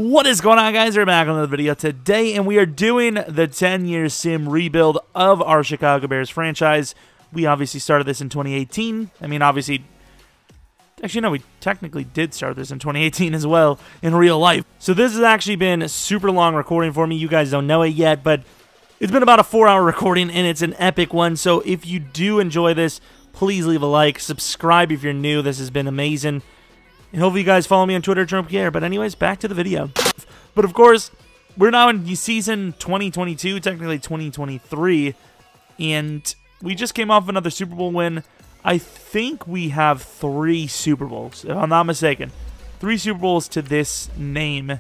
What is going on, guys? We're back on another video today, and we are doing the 10-year sim rebuild of our Chicago Bears franchise. We obviously started this in 2018. I mean, obviously, actually, no, we technically did start this in 2018 as well in real life. So this has actually been a super long recording for me. You guys don't know it yet, but it's been about a 4-hour recording, and it's an epic one. So if you do enjoy this, please leave a like, subscribe if you're new. This has been amazing. And hopefully you guys follow me on Twitter, Jeromepkr. But anyways, back to the video. But of course, we're now in season 2022, technically 2023. And we just came off another Super Bowl win. I think we have 3 Super Bowls, if I'm not mistaken. 3 Super Bowls to this name.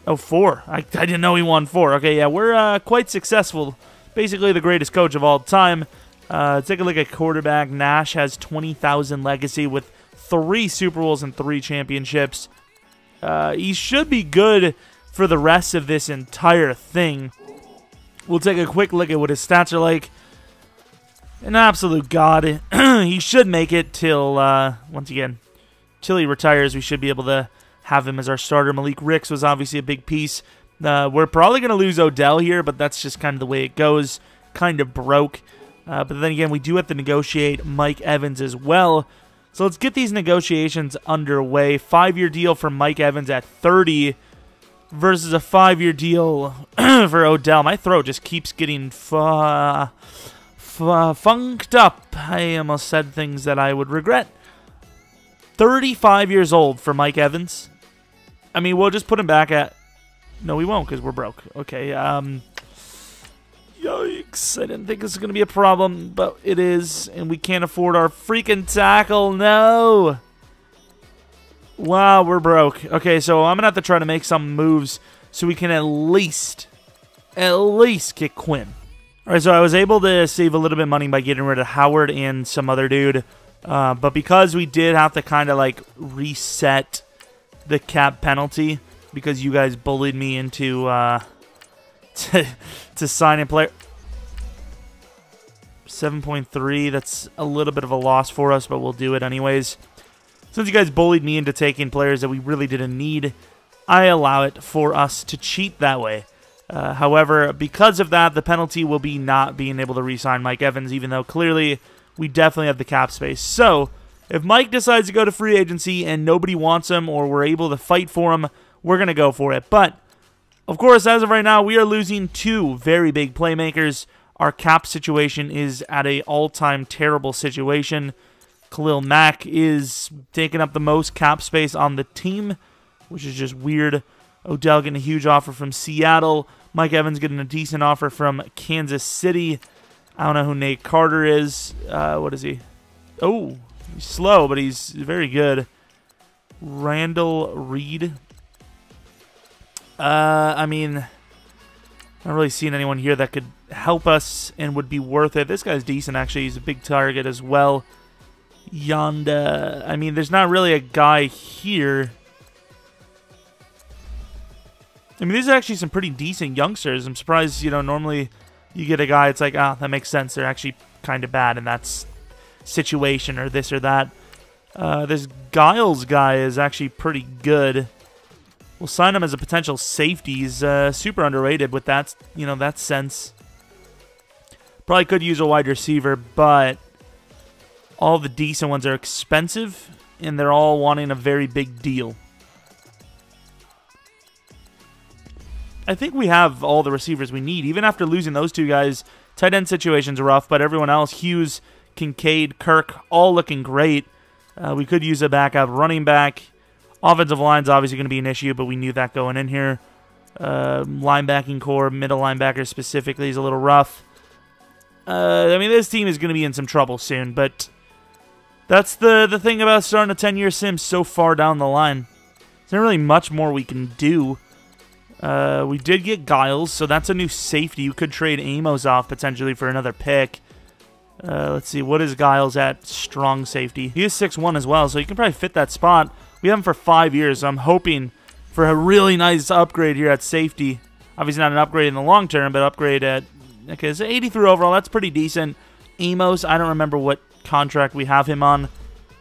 Oh, 4. I didn't know he won 4. Okay, yeah, we're quite successful. Basically the greatest coach of all time. Take a look at quarterback. Nash has 20,000 legacy with 3 Super Bowls and 3 championships. He should be good for the rest of this entire thing. We'll take a quick look at what his stats are like. An absolute god. He should make it till, once again, till he retires. We should be able to have him as our starter. Malik Ricks was obviously a big piece. We're probably going to lose Odell here, but that's just kind of the way it goes. Kind of broke. But then again, we do have to negotiate Mike Evans as well. So let's get these negotiations underway. 5-year deal for Mike Evans at 30 versus a 5-year deal for Odell. My throat just keeps getting funked up. I almost said things that I would regret. 35 years old for Mike Evans. I mean, we'll just put him back at... No, we won't because we're broke. Okay, yikes, I didn't think this was going to be a problem, but it is, and we can't afford our freaking tackle, no! Wow, we're broke. Okay, so I'm going to have to try to make some moves so we can at least kick Quinn. Alright, so I was able to save a little bit of money by getting rid of Howard and some other dude, but because we did have to kind of like reset the cap penalty, because you guys bullied me into, to sign a player. 7.3, that's a little bit of a loss for us, but we'll do it anyways. Since you guys bullied me into taking players that we really didn't need, I allow it for us to cheat that way. However, because of that, the penalty will be not being able to re-sign Mike Evans, even though clearly we definitely have the cap space. So, if Mike decides to go to free agency and nobody wants him or we're able to fight for him, we're going to go for it. But of course, as of right now, we are losing 2 very big playmakers. Our cap situation is at an all-time terrible situation. Khalil Mack is taking up the most cap space on the team, which is just weird. Odell getting a huge offer from Seattle. Mike Evans getting a decent offer from Kansas City. I don't know who Nate Carter is. What is he? Oh, he's slow, but he's very good. Randall Reed. I mean, I'm not really seeing anyone here that could help us and would be worth it. This guy's decent, actually. He's a big target as well. Yonda. I mean, there's not really a guy here. I mean, these are actually some pretty decent youngsters. I'm surprised, you know, normally you get a guy, it's like, ah, that makes sense. They're actually kind of bad in that situation or this or that. This Giles guy is actually pretty good. We'll sign him as a potential safety. He's super underrated with that, you know, that sense. Probably could use a wide receiver, but all the decent ones are expensive, and they're all wanting a very big deal. I think we have all the receivers we need. Even after losing those 2 guys, tight end situation's rough, but everyone else, Hughes, Kincaid, Kirk, all looking great. We could use a backup running back. Offensive line's obviously going to be an issue, but we knew that going in here. Linebacking core, middle linebacker specifically, is a little rough. I mean, this team is going to be in some trouble soon, but that's the thing about starting a 10-year sim so far down the line. There's not really much more we can do. We did get Giles, so that's a new safety. You could trade Amos off potentially for another pick. Let's see, what is Giles at strong safety? He is 6'1" as well, so he can probably fit that spot. We have him for 5 years, so I'm hoping for a really nice upgrade here at safety. Obviously not an upgrade in the long term, but upgrade at... Okay, so 83 overall, that's pretty decent. Amos, I don't remember what contract we have him on.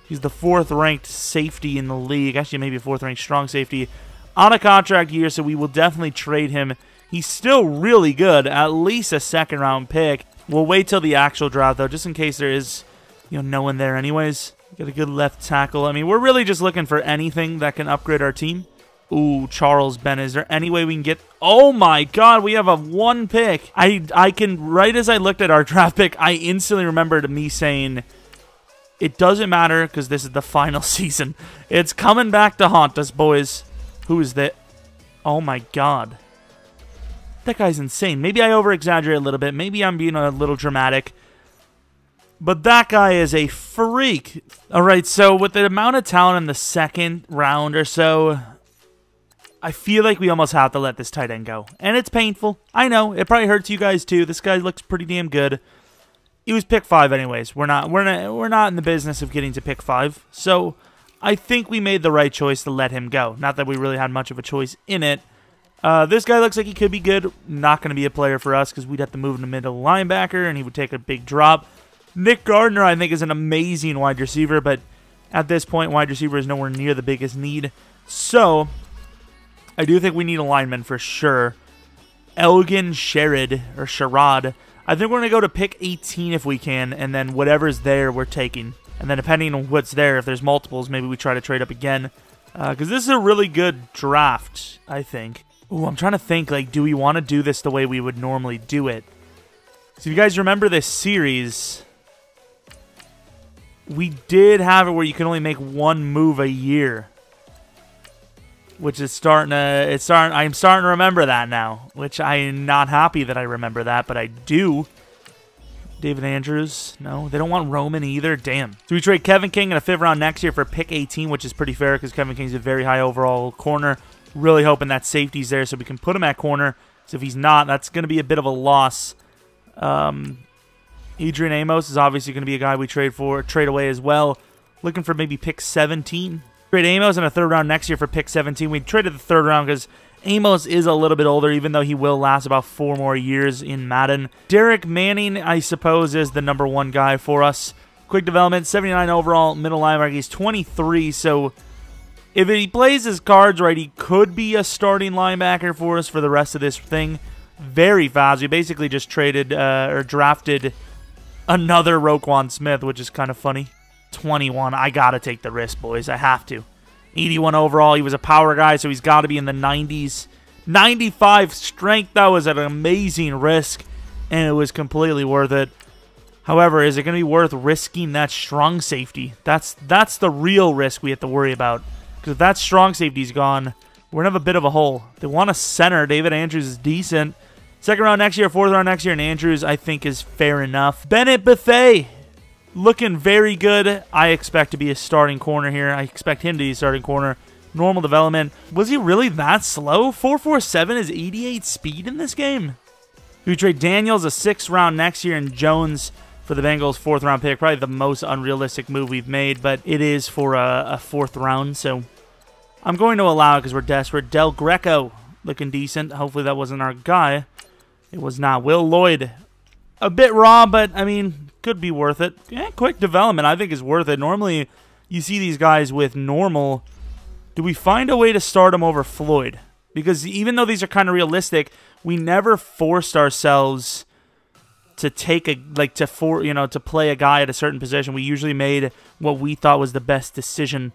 He's the 4th ranked safety in the league. Actually, maybe a 4th ranked strong safety. on a contract year, so we will definitely trade him. He's still really good, at least a second-round pick. We'll wait till the actual draft, though, just in case there is, no one there anyways. Got a good left tackle. I mean, we're really just looking for anything that can upgrade our team. Ooh, Charles Bennett. Is there any way we can get... Oh, my God. We have a 1 pick. I can... Right as I looked at our draft pick, I instantly remembered me saying, it doesn't matter because this is the final season. It's coming back to haunt us, boys. Who is that? Oh, my God. That guy's insane. Maybe I over-exaggerate a little bit. Maybe I'm being a little dramatic. But that guy is a freak. All right, so with the amount of talent in the second round or so, I feel like we almost have to let this tight end go. And it's painful. I know. It probably hurts you guys too. This guy looks pretty damn good. He was pick 5 anyways. We're not in the business of getting to pick 5. So I think we made the right choice to let him go. Not that we really had much of a choice in it. This guy looks like he could be good. Not going to be a player for us because we'd have to move him to middle linebacker and he would take a big drop. Nick Gardner, I think, is an amazing wide receiver, but at this point, wide receiver is nowhere near the biggest need. So, I do think we need a lineman for sure. Elgin Sherrod, or Sherrod. I think we're going to go to pick 18 if we can, and then whatever's there, we're taking. And then depending on what's there, if there's multiples, maybe we try to trade up again. Because this is a really good draft, I think. Ooh, I'm trying to think, like, do we want to do this the way we would normally do it? So if you guys remember this series... We did have it where you can only make 1 move a year, which is I'm starting to remember that now, which I'm not happy that I remember that, but I do. David Andrews, no, they don't want Roman either. Damn. So we trade Kevin King in a 5th round next year for pick 18, which is pretty fair because Kevin King's a very high overall corner. Really hoping that safety's there so we can put him at corner. So if he's not, that's going to be a bit of a loss. Adrian Amos is obviously going to be a guy we trade away as well. Looking for maybe pick 17. Trade Amos in a 3rd round next year for pick 17. We traded the 3rd round because Amos is a little bit older, even though he will last about 4 more years in Madden. Derek Manning, I suppose, is the #1 guy for us. Quick development, 79 overall, middle linebacker. He's 23, so if he plays his cards right, he could be a starting linebacker for us for the rest of this thing. Very fast. We basically just traded or drafted another Roquan Smith, which is kind of funny. 21. I got to take the risk, boys. I have to. 81 overall. He was a power guy, so he's got to be in the 90s. 95 strength. That was an amazing risk, and it was completely worth it. However, is it going to be worth risking that strong safety? That's the real risk we have to worry about. Because if that strong safety's gone, we're going to have a bit of a hole. They want a center. David Andrews is decent. 2nd round next year, 4th round next year, and Andrews, I think, is fair enough. Bennett Buffet, looking very good. I expect to be a starting corner here. I expect him to be a starting corner. Normal development. Was he really that slow? 4.47 is 88 speed in this game. We trade Daniels a 6th round next year, and Jones for the Bengals 4th round pick. Probably the most unrealistic move we've made, but it is for a 4th round, so I'm going to allow it because we're desperate. Del Greco, looking decent. Hopefully that wasn't our guy. It was not. Will Lloyd, a bit raw, but, I mean, could be worth it. Yeah, quick development, I think, is worth it. Normally, you see these guys with normal. Do we find a way to start them over Floyd? Because even though these are kind of realistic, we never forced ourselves to take to play a guy at a certain position. We usually made what we thought was the best decision.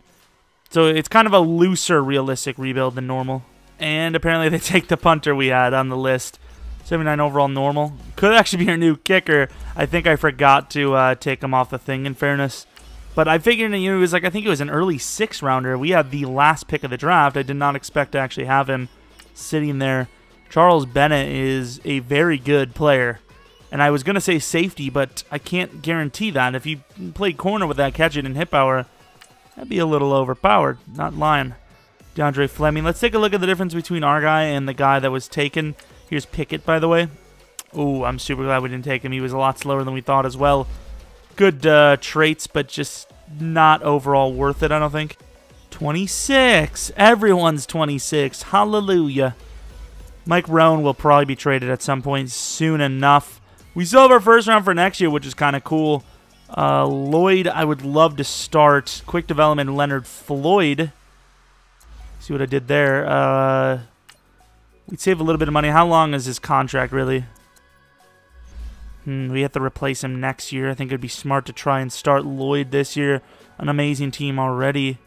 So it's kind of a looser, realistic rebuild than normal. And apparently they take the punter we had on the list. 79 overall normal. Could actually be our new kicker. I think I forgot to take him off the thing, in fairness. But I figured, it was like, I think it was an early 6th rounder. We had the last pick of the draft. I did not expect to actually have him sitting there. Charles Bennett is a very good player. And I was going to say safety, but I can't guarantee that. If you played corner with that catch it and hit power, that'd be a little overpowered. Not lying. DeAndre Fleming. Let's take a look at the difference between our guy and the guy that was taken. Here's Pickett, by the way. Ooh, I'm super glad we didn't take him. He was a lot slower than we thought as well. Good traits, but just not overall worth it, I don't think. 26. Everyone's 26. Hallelujah. Mike Roan will probably be traded at some point soon enough. We still have our 1st round for next year, which is kind of cool. Lloyd, I would love to start. Quick development, Leonard Floyd. See what I did there. We'd save a little bit of money. How long is his contract, really? We have to replace him next year. I think it'd be smart to try and start Lloyd this year. An amazing team already.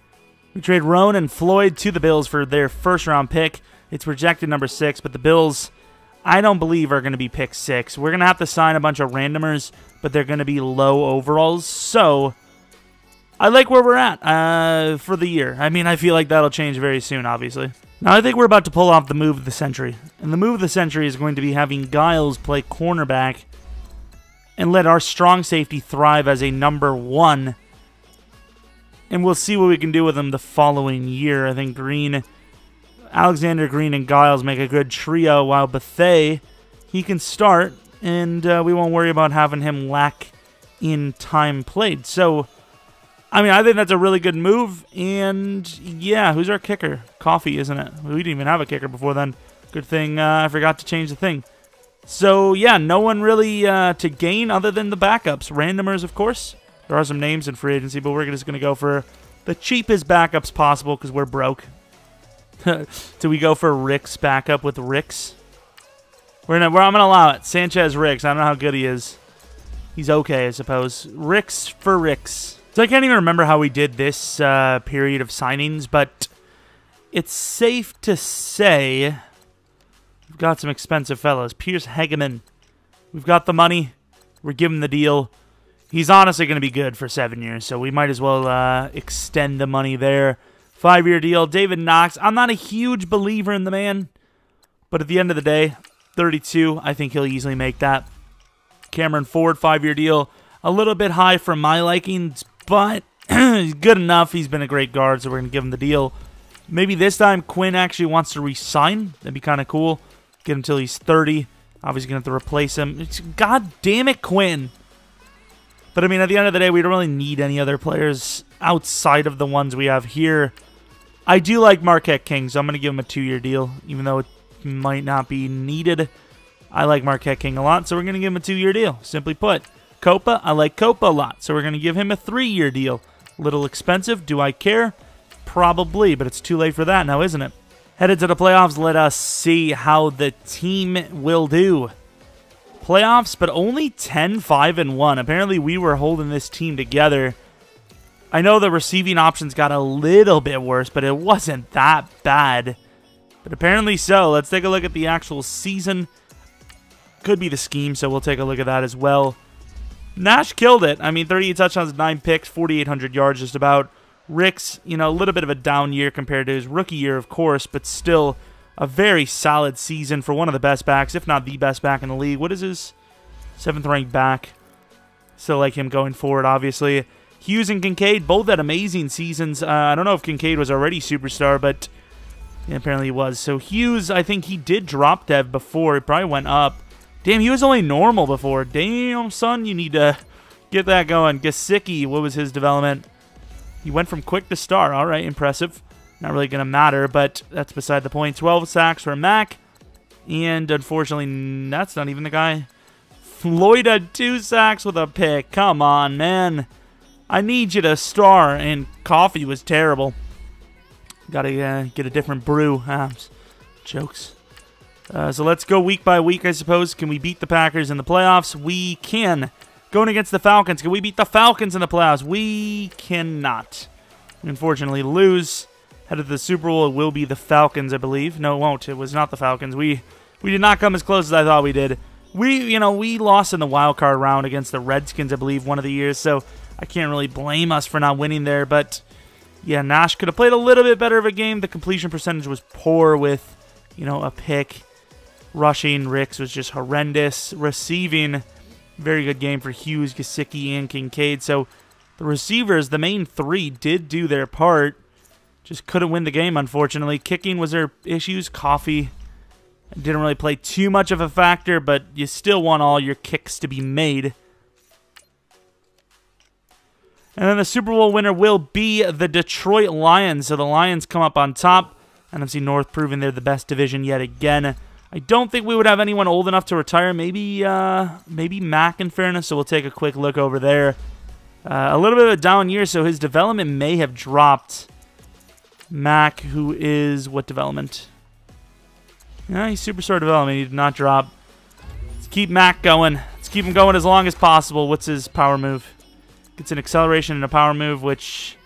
We trade Roan and Floyd to the Bills for their first-round pick. It's projected number 6, but the Bills, I don't believe, are going to be pick 6. We're going to have to sign a bunch of randomers, but they're going to be low overalls. So, I like where we're at for the year. I mean, I feel like that'll change very soon, obviously. Now, I think we're about to pull off the move of the century. And the move of the century is going to be having Giles play cornerback and let our strong safety thrive as a number 1. And we'll see what we can do with him the following year. I think Alexander Green and Giles make a good trio, while Bethea, he can start, and we won't worry about having him lack in time played. So, I mean, I think that's a really good move, and yeah, who's our kicker? Coffee, isn't it? We didn't even have a kicker before then. Good thing I forgot to change the thing. So, yeah, no one really to gain other than the backups. Randomers, of course. There are some names in free agency, but we're just going to go for the cheapest backups possible because we're broke. Do we go for Rick's backup with Rick's? I'm going to allow it. Sanchez Ricks. I don't know how good he is. He's okay, I suppose. Rick's for Rick's. So I can't even remember how we did this period of signings, but it's safe to say we've got some expensive fellows. Pierce Hegeman. We've got the money. We're giving the deal. He's honestly going to be good for 7 years, so we might as well extend the money there. 5-year deal. David Knox. I'm not a huge believer in the man, but at the end of the day, 32, I think he'll easily make that. Cameron Ford, 5-year deal. A little bit high for my likings, but he's good enough. He's been a great guard, so we're going to give him the deal. Maybe this time Quinn actually wants to re-sign. That'd be kind of cool. Get him till he's 30. Obviously going to have to replace him. God damn it, Quinn. But, I mean, at the end of the day, we don't really need any other players outside of the ones we have here. I do like Marquette King, so I'm going to give him a 2-year deal, even though it might not be needed. I like Marquette King a lot, so we're going to give him a 2-year deal, simply put. Copa, I like Copa a lot, so we're going to give him a 3-year deal. A little expensive. Do I care? Probably, but it's too late for that now, isn't it? Headed to the playoffs, let us see how the team will do. Playoffs, but only 10-5-1. Apparently, we were holding this team together. I know the receiving options got a little bit worse, but it wasn't that bad. But apparently so. Let's take a look at the actual season. Could be the scheme, so we'll take a look at that as well. Nash killed it. I mean, 38 touchdowns, 9 picks, 4,800 yards just about. Ricks, you know, a little bit of a down year compared to his rookie year, of course, but still a very solid season for one of the best backs, if not the best back in the league. What is his 7th-ranked back? Still like him going forward, obviously. Hughes and Kincaid both had amazing seasons. I don't know if Kincaid was already superstar, but yeah, apparently he was. So Hughes, I think he did drop dev before. He probably went up. Damn, he was only normal before. Damn, son, you need to get that going. Gesicki, what was his development? He went from quick to star. All right, impressive. Not really going to matter, but that's beside the point. 12 sacks for Mac. And unfortunately, that's not even the guy. Floyd had 2 sacks with a pick. Come on, man. I need you to star. And Coffee was terrible. Got to get a different brew. Jokes. So let's go week by week, I suppose. Can we beat the Packers in the playoffs? We can. Going against the Falcons. Can we beat the Falcons in the playoffs? We cannot. Unfortunately, lose. Headed to the Super Bowl, it will be the Falcons, I believe. No, it won't. It was not the Falcons. We did not come as close as I thought we did. We lost in the wild card round against the Redskins, I believe, one of the years. So I can't really blame us for not winning there. But yeah, Nash could have played a little bit better of a game. The completion percentage was poor with, a pick. Rushing, Ricks was just horrendous. Receiving, very good game for Hughes, Gesicki, and Kincaid. So the receivers, the main 3, did do their part. Just couldn't win the game, unfortunately. Kicking was their issues. Coffee didn't really play too much of a factor, but you still want all your kicks to be made. And then the Super Bowl winner will be the Detroit Lions. So the Lions come up on top. NFC North proving they're the best division yet again. I don't think we would have anyone old enough to retire. Maybe Mac, in fairness, so we'll take a quick look over there. A little bit of a down year, so his development may have dropped. Mac, who is what development? Yeah, he's Superstar development. He did not drop. Let's keep Mac going. Let's keep him going as long as possible. What's his power move? Gets an acceleration and a power move, which,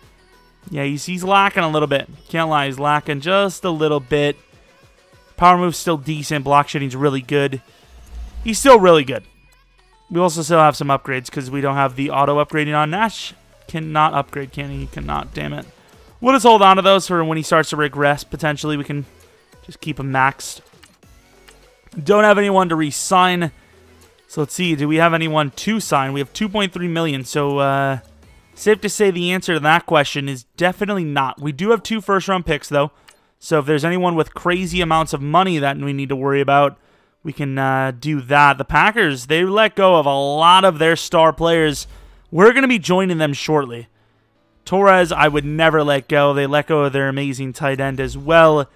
yeah, he's lacking a little bit. Can't lie, he's lacking just a little bit. Power move's still decent. Block shooting's really good. He's still really good. We also still have some upgrades because we don't have the auto upgrading on. Nash cannot upgrade, can he? He cannot, damn it. We'll just hold on to those for when he starts to regress. Potentially, we can just keep him maxed. Don't have anyone to re-sign. So let's see. Do we have anyone to sign? We have 2.3 million. So safe to say the answer to that question is definitely not. We do have 2 first-round picks, though. So if there's anyone with crazy amounts of money that we need to worry about, we can do that. The Packers, they let go of a lot of their star players. We're going to be joining them shortly. Torres, I would never let go. They let go of their amazing tight end as well.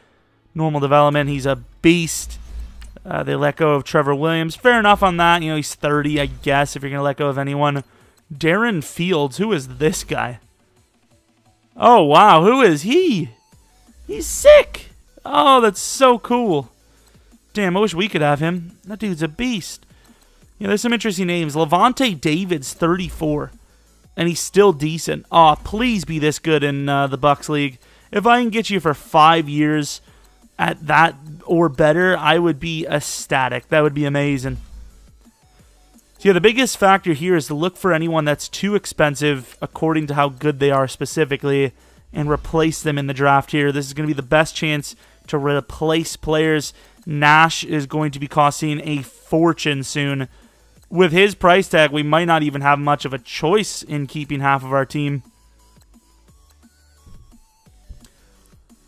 Normal development, he's a beast. They let go of Trevor Williams. Fair enough on that. You know, he's 30, I guess, if you're going to let go of anyone. Darren Fields, who is this guy? Oh, wow, who is he? He's sick. Oh, that's so cool. Damn, I wish we could have him. That dude's a beast. Yeah, there's some interesting names. Levante David's 34, and he's still decent. Oh, please be this good in the Bucks League. If I can get you for 5 years at that or better, I would be ecstatic. That would be amazing. So yeah, the biggest factor here is to look for anyone that's too expensive according to how good they are specifically and replace them in the draft here. This is going to be the best chance to replace players. Nash is going to be costing a fortune soon. With his price tag, we might not even have much of a choice in keeping half of our team.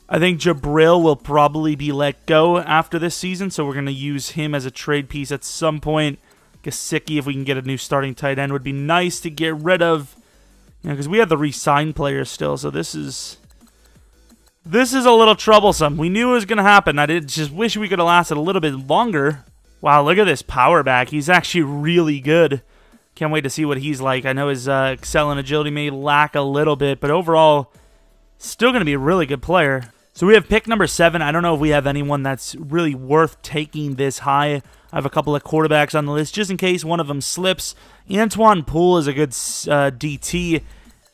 I think Jabril will probably be let go after this season, so we're going to use him as a trade piece at some point. Gesicki, if we can get a new starting tight end, would be nice to get rid of. You know, because we have the re-signed players still, so this is a little troublesome. We knew it was going to happen. I did just wish we could have lasted a little bit longer. Wow, look at this power back. He's actually really good. Can't wait to see what he's like. I know his excel and agility may lack a little bit, but overall, still going to be a really good player. So we have pick number 7. I don't know if we have anyone that's really worth taking this high. I have a couple of quarterbacks on the list just in case one of them slips. Antoine Poole is a good DT.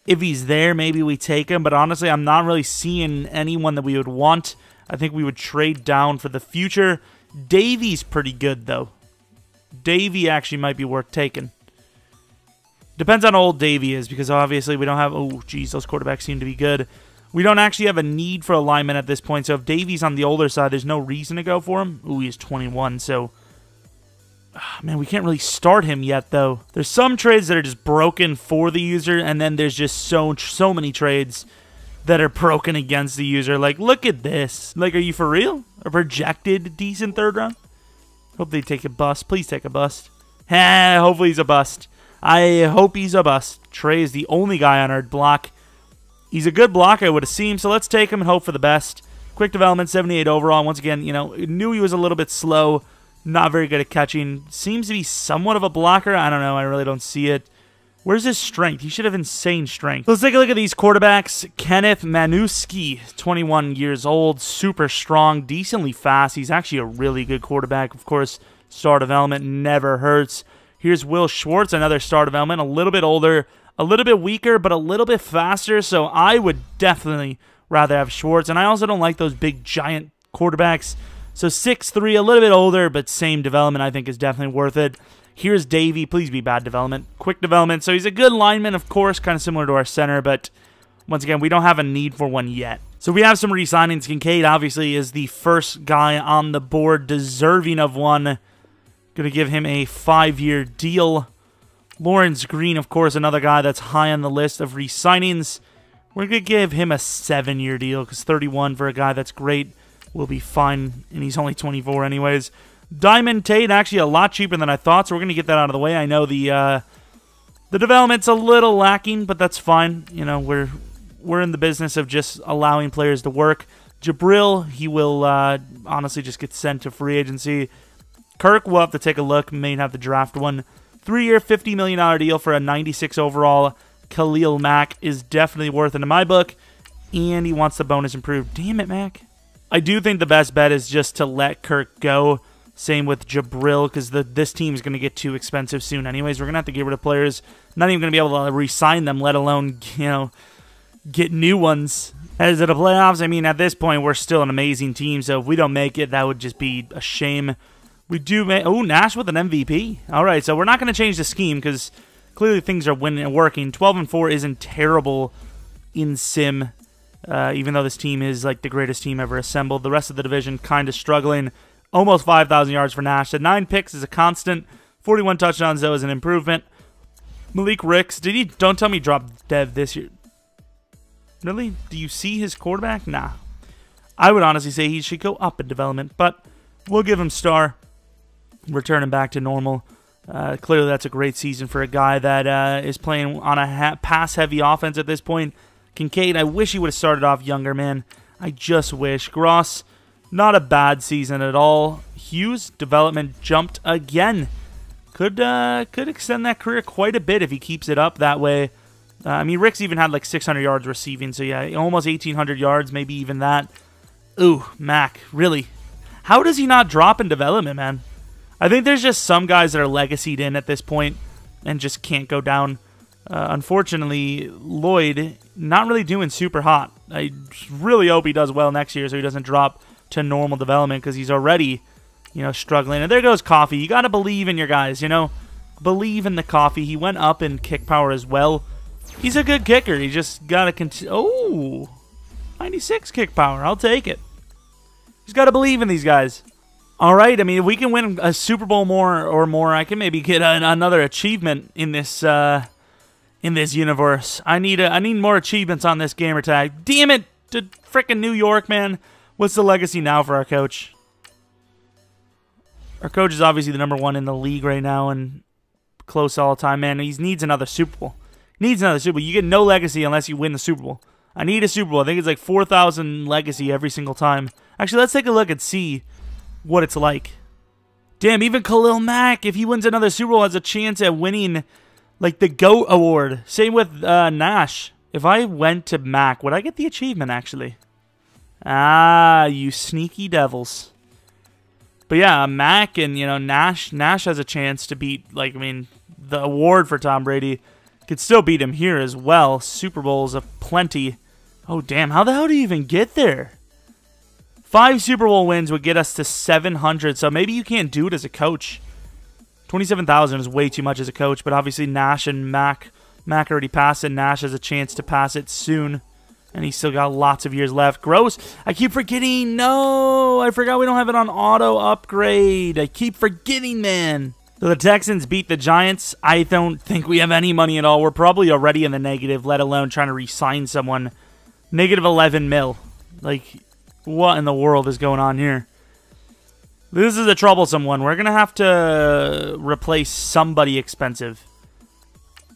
If he's there, maybe we take him. But honestly, I'm not really seeing anyone that we would want. I think we would trade down for the future. Davy's pretty good, though. Davy actually might be worth taking. Depends on how old Davy is, because obviously we don't have... Oh, geez, those quarterbacks seem to be good. We don't actually have a need for alignment at this point, so if Davy's on the older side, there's no reason to go for him. Ooh, he's 21, so... man, we can't really start him yet, though. There's some trades that are just broken for the user, and then there's just so many trades that are broken against the user. Like, look at this. Like, are you for real? A projected decent third round? Hope they take a bust. Please take a bust. Hopefully he's a bust. I hope he's a bust. Trey is the only guy on our block. He's a good block, I would assume, so let's take him and hope for the best. Quick development, 78 overall. Once again, you know, knew he was a little bit slow. Not very good at catching. Seems to be somewhat of a blocker. I don't know. I really don't see it. Where's his strength? He should have insane strength. Let's take a look at these quarterbacks. Kenneth Manuski, 21 years old, super strong, decently fast. He's actually a really good quarterback. Of course, star development never hurts. Here's Will Schwartz, another star development, a little bit older, a little bit weaker, but a little bit faster. So I would definitely rather have Schwartz. And I also don't like those big, giant quarterbacks. So 6'3", a little bit older, but same development I think is definitely worth it. Here's Davey. Please be bad development. Quick development. So he's a good lineman, of course, kind of similar to our center, but once again, we don't have a need for one yet. So we have some re-signings. Kincaid, obviously, is the first guy on the board deserving of one. Going to give him a 5-year deal. Lawrence Green, of course, another guy that's high on the list of re-signings. We're going to give him a 7-year deal because 31 for a guy that's great will be fine, and he's only 24 anyways. Diamond Tate, actually a lot cheaper than I thought, so we're going to get that out of the way. I know the development's a little lacking, but that's fine. You know, we're in the business of just allowing players to work. Jabril, he will honestly just get sent to free agency. Kirk, we'll have to take a look. May have to draft one. 3-year, $50 million deal for a 96 overall. Khalil Mack is definitely worth it in my book. and he wants the bonus improved. Damn it, Mac. I do think the best bet is just to let Kirk go. Same with Jabril, because this team is going to get too expensive soon anyways. We're going to have to get rid of players. Not even going to be able to re-sign them, let alone, get new ones. As to the playoffs, I mean, at this point, we're still an amazing team, so if we don't make it, that would just be a shame. We do make... Oh, Nash with an MVP. All right, so we're not going to change the scheme, because clearly things are winning and working. 12-4 isn't terrible in Sim, even though this team is like the greatest team ever assembled. The rest of the division kind of struggling. Almost 5,000 yards for Nash. The 9 picks is a constant. 41 touchdowns, though, is an improvement. Malik Ricks, did he... Don't tell me he dropped Dev this year. Really? Do you see his quarterback? Nah. I would honestly say he should go up in development, but we'll give him star. Return him back to normal. Clearly, that's a great season for a guy that is playing on a pass-heavy offense at this point. Kincaid, I wish he would have started off younger, man. I just wish. Gross, not a bad season at all. Hughes, development jumped again. Could extend that career quite a bit if he keeps it up that way. I mean, Rick's even had like 600 yards receiving, so yeah, almost 1,800 yards, maybe even that. Ooh, Mac, really? How does he not drop in development, man? I think there's just some guys that are legacied in at this point and just can't go down. Unfortunately, Lloyd, not really doing super hot. I really hope he does well next year so he doesn't drop to normal development because he's already, struggling. And there goes Coffee. You got to believe in your guys, Believe in the Coffee. He went up in kick power as well. He's a good kicker. He just got to continue. Oh, 96 kick power. I'll take it. He's got to believe in these guys. All right. I mean, if we can win a Super Bowl more, I can maybe get another achievement in this universe. I need more achievements on this gamertag. Damn it, to frickin' New York, man. What's the legacy now for our coach? Our coach is obviously the #1 in the league right now and close all the time, man. He needs another Super Bowl. Needs another Super Bowl. You get no legacy unless you win the Super Bowl. I need a Super Bowl. I think it's like 4,000 legacy every single time. Actually, let's take a look and see what it's like. Damn, even Khalil Mack, if he wins another Super Bowl, has a chance at winning like the GOAT award. Same with Nash. If I went to Mack, would I get the achievement, actually? Ah, you sneaky devils. But yeah, Mack and, Nash has a chance to beat, the award for Tom Brady. Could still beat him here as well. Super Bowls aplenty. Oh, damn. How the hell do you even get there? 5 Super Bowl wins would get us to 700, so maybe you can't do it as a coach. 27,000 is way too much as a coach, but obviously Nash and Mack already passed it. Nash has a chance to pass it soon, and he's still got lots of years left. Gross. I keep forgetting. No, I forgot we don't have it on auto upgrade. I keep forgetting, man. So the Texans beat the Giants. I don't think we have any money at all. We're probably already in the negative, let alone trying to re-sign someone. -11 mil. What in the world is going on here? This is a troublesome one. We're going to have to replace somebody expensive.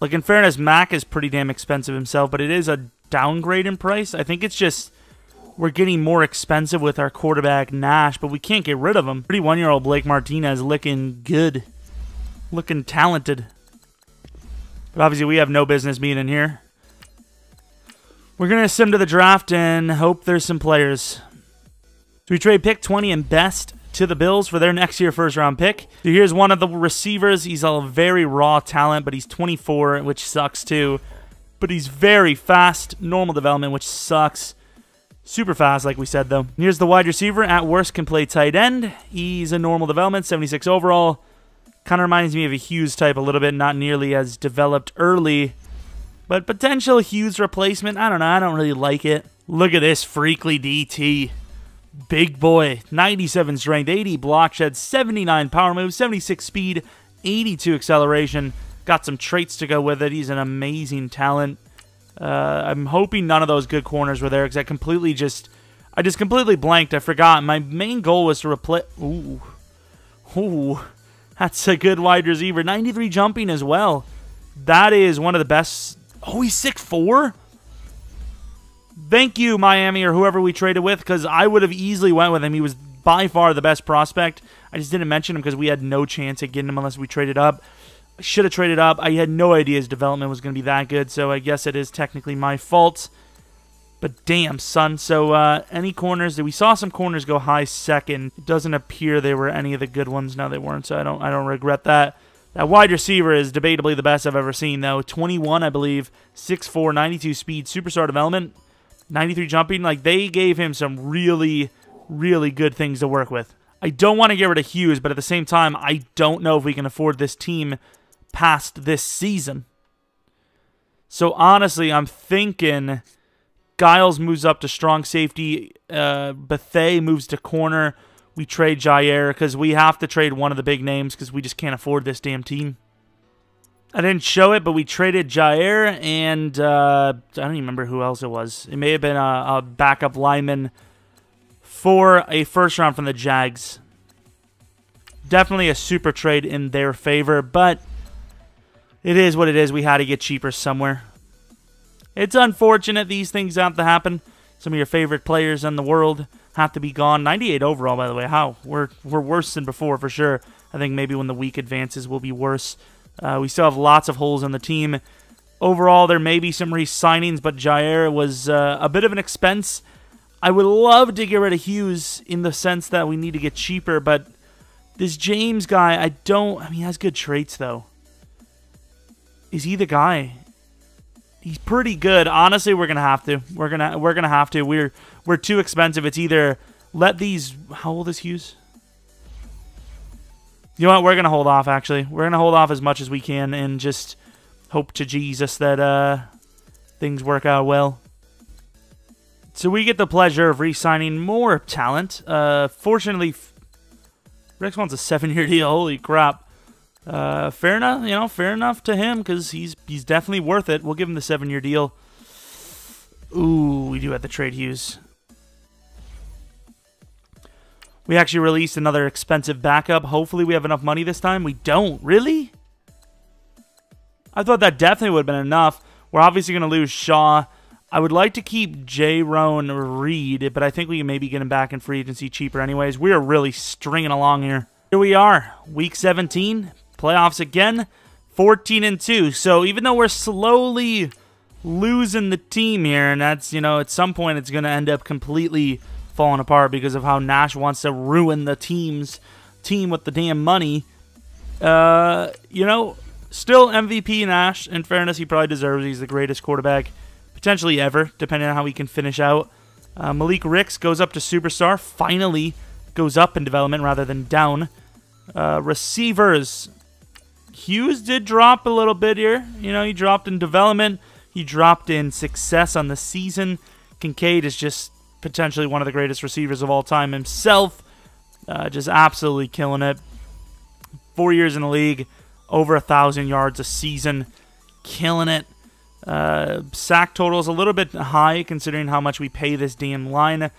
In fairness, Mack is pretty damn expensive himself, but it is a downgrade in price. I think it's just we're getting more expensive with our quarterback, Nash, but we can't get rid of him. 31-year-old Blake Martinez looking good. Looking talented. But obviously we have no business being in here. We're going to sim to the draft and hope there's some players. So we trade pick 20 and best to the Bills for their next year first-round pick. So here's one of the receivers. He's a very raw talent, but he's 24, which sucks too. But he's very fast. Normal development, which sucks. Super fast, like we said, though. Here's the wide receiver. At worst, can play tight end. He's a normal development, 76 overall. Kind of reminds me of a Hughes type a little bit, not nearly as developed early. But potential Hughes replacement, I don't know. I don't really like it. Look at this freakly DT. Big boy. 97 strength, 80 block shed, 79 power move, 76 speed, 82 acceleration. Got some traits to go with it. He's an amazing talent. I'm hoping none of those good corners were there because I just completely blanked. I forgot. My main goal was to replace... Ooh. That's a good wide receiver. 93 jumping as well. That is one of the best... Oh, he's 6'4"? Thank you, Miami, or whoever we traded with, because I would have easily went with him. He was by far the best prospect. I just didn't mention him because we had no chance at getting him unless we traded up. I should have traded up. I had no idea his development was going to be that good, so I guess it is technically my fault. But damn, son. So any corners? We saw some corners go high second. It doesn't appear they were any of the good ones. No, they weren't. So I don't regret that. That wide receiver is debatably the best I've ever seen, though. 21, I believe. 6'4", 92 speed, superstar development, 93 jumping. Like, they gave him some really, really good things to work with. I don't want to get rid of Hughes, but at the same time, I don't know if we can afford this team past this season. So, honestly, I'm thinking Giles moves up to strong safety. Bethea moves to corner. We trade Jair because we have to trade one of the big names because we just can't afford this damn team. I didn't show it, but we traded Jair and I don't even remember who else it was. It may have been a backup lineman for a first round from the Jags. Definitely a super trade in their favor, but it is what it is. We had to get cheaper somewhere. It's unfortunate these things have to happen. Some of your favorite players in the world have to be gone. 98 overall, by the way. How? We're worse than before, for sure. I think maybe when the week advances, we'll be worse. We still have lots of holes in the team. Overall, there may be some re-signings, but Jair was a bit of an expense. I would love to get rid of Hughes in the sense that we need to get cheaper, but this James guy, I mean, he has good traits, though. Is he the guy? He's pretty good. Honestly, we're gonna have to. We're gonna have to. We're too expensive. It's either let these. How old is Hughes? You know what? We're gonna hold off. Actually, we're gonna hold off as much as we can and just hope to Jesus that things work out well. So we get the pleasure of re-signing more talent. Fortunately, Rex wants a 7-year deal. Holy crap! Fair enough, you know, fair enough to him because he's definitely worth it. We'll give him the 7-year deal. Ooh, we do have to trade Hughes. We actually released another expensive backup. Hopefully we have enough money this time. We don't. Really? I thought that definitely would have been enough. We're obviously going to lose Shaw. I would like to keep Jerome Reed, but I think we can maybe get him back in free agency cheaper anyways. We are really stringing along here. Here we are, week 17. Playoffs again, 14-2. So even though we're slowly losing the team here, and that's, you know, at some point it's going to end up completely falling apart because of how Nash wants to ruin the team with the damn money. You know, still MVP Nash. In fairness, he probably deserves it. He's the greatest quarterback potentially ever, depending on how he can finish out. Malik Ricks goes up to superstar. Finally goes up in development rather than down. Receivers. Hughes did drop a little bit here. You know, he dropped in development. He dropped in success on the season. Kincaid is just potentially one of the greatest receivers of all time himself. Just absolutely killing it. 4 years in the league. Over 1,000 yards a season. Killing it. Sack total is a little bit high considering how much we pay this damn line.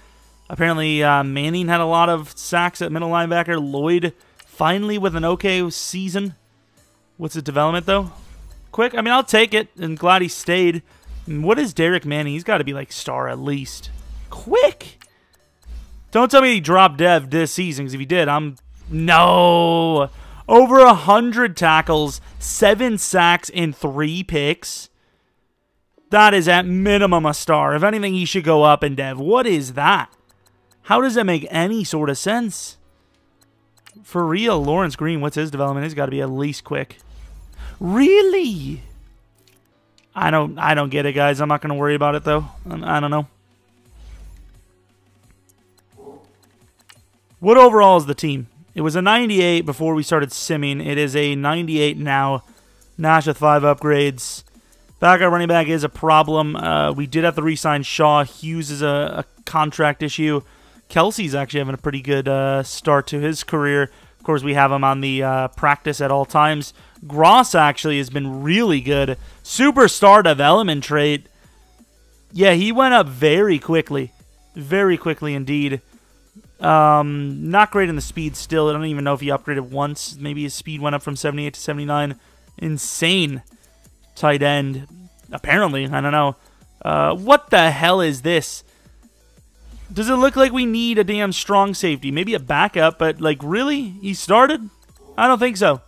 Apparently, Manning had a lot of sacks at middle linebacker. Lloyd finally with an okay season. What's his development, though? Quick. I mean, I'll take it. I'm glad he stayed. And what is Derek Manning? He's got to be, like, star at least. Quick. Don't tell me he dropped dev this season, because if he did, No. Over 100 tackles, 7 sacks, and 3 picks. That is at minimum a star. If anything, he should go up in dev. What is that? How does that make any sort of sense? For real, Lawrence Green, what's his development? He's got to be at least quick. Really? I don't get it, guys. I'm not going to worry about it, though. I don't know. What overall is the team? It was a 98 before we started simming. It is a 98 now. Nash with 5 upgrades. Backup running back is a problem. We did have to re-sign Shaw. Hughes is a contract issue. Kelsey's actually having a pretty good start to his career. Of course, we have him on the practice at all times. Gross actually has been really good. Superstar development trait. Yeah, he went up very quickly. Very quickly indeed. Not great in the speed still. I don't even know if he upgraded once. Maybe his speed went up from 78 to 79. Insane. Tight end. Apparently, I don't know. What the hell is this? Does it look like we need a damn strong safety? Maybe a backup, but like really? He started? I don't think so.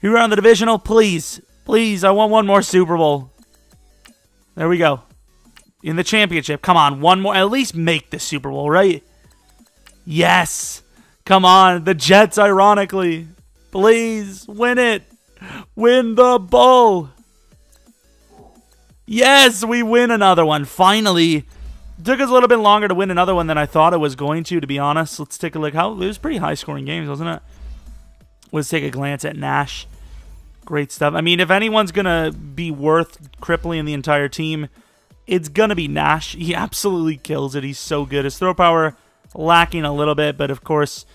Here we are on the divisional. Please. Please, I want one more Super Bowl. There we go. in the championship. Come on, one more. At least make the Super Bowl, right? Yes. Come on, the Jets, ironically. Please, win it. Win the Bowl. Yes, we win another one. Finally. It took us a little bit longer to win another one than I thought it was going to be honest. Let's take a look. It was pretty high-scoring games, wasn't it? Let's take a glance at Nash. Great stuff. I mean, if anyone's going to be worth crippling the entire team, it's going to be Nash. He absolutely kills it. He's so good. His throw power lacking a little bit, but of course,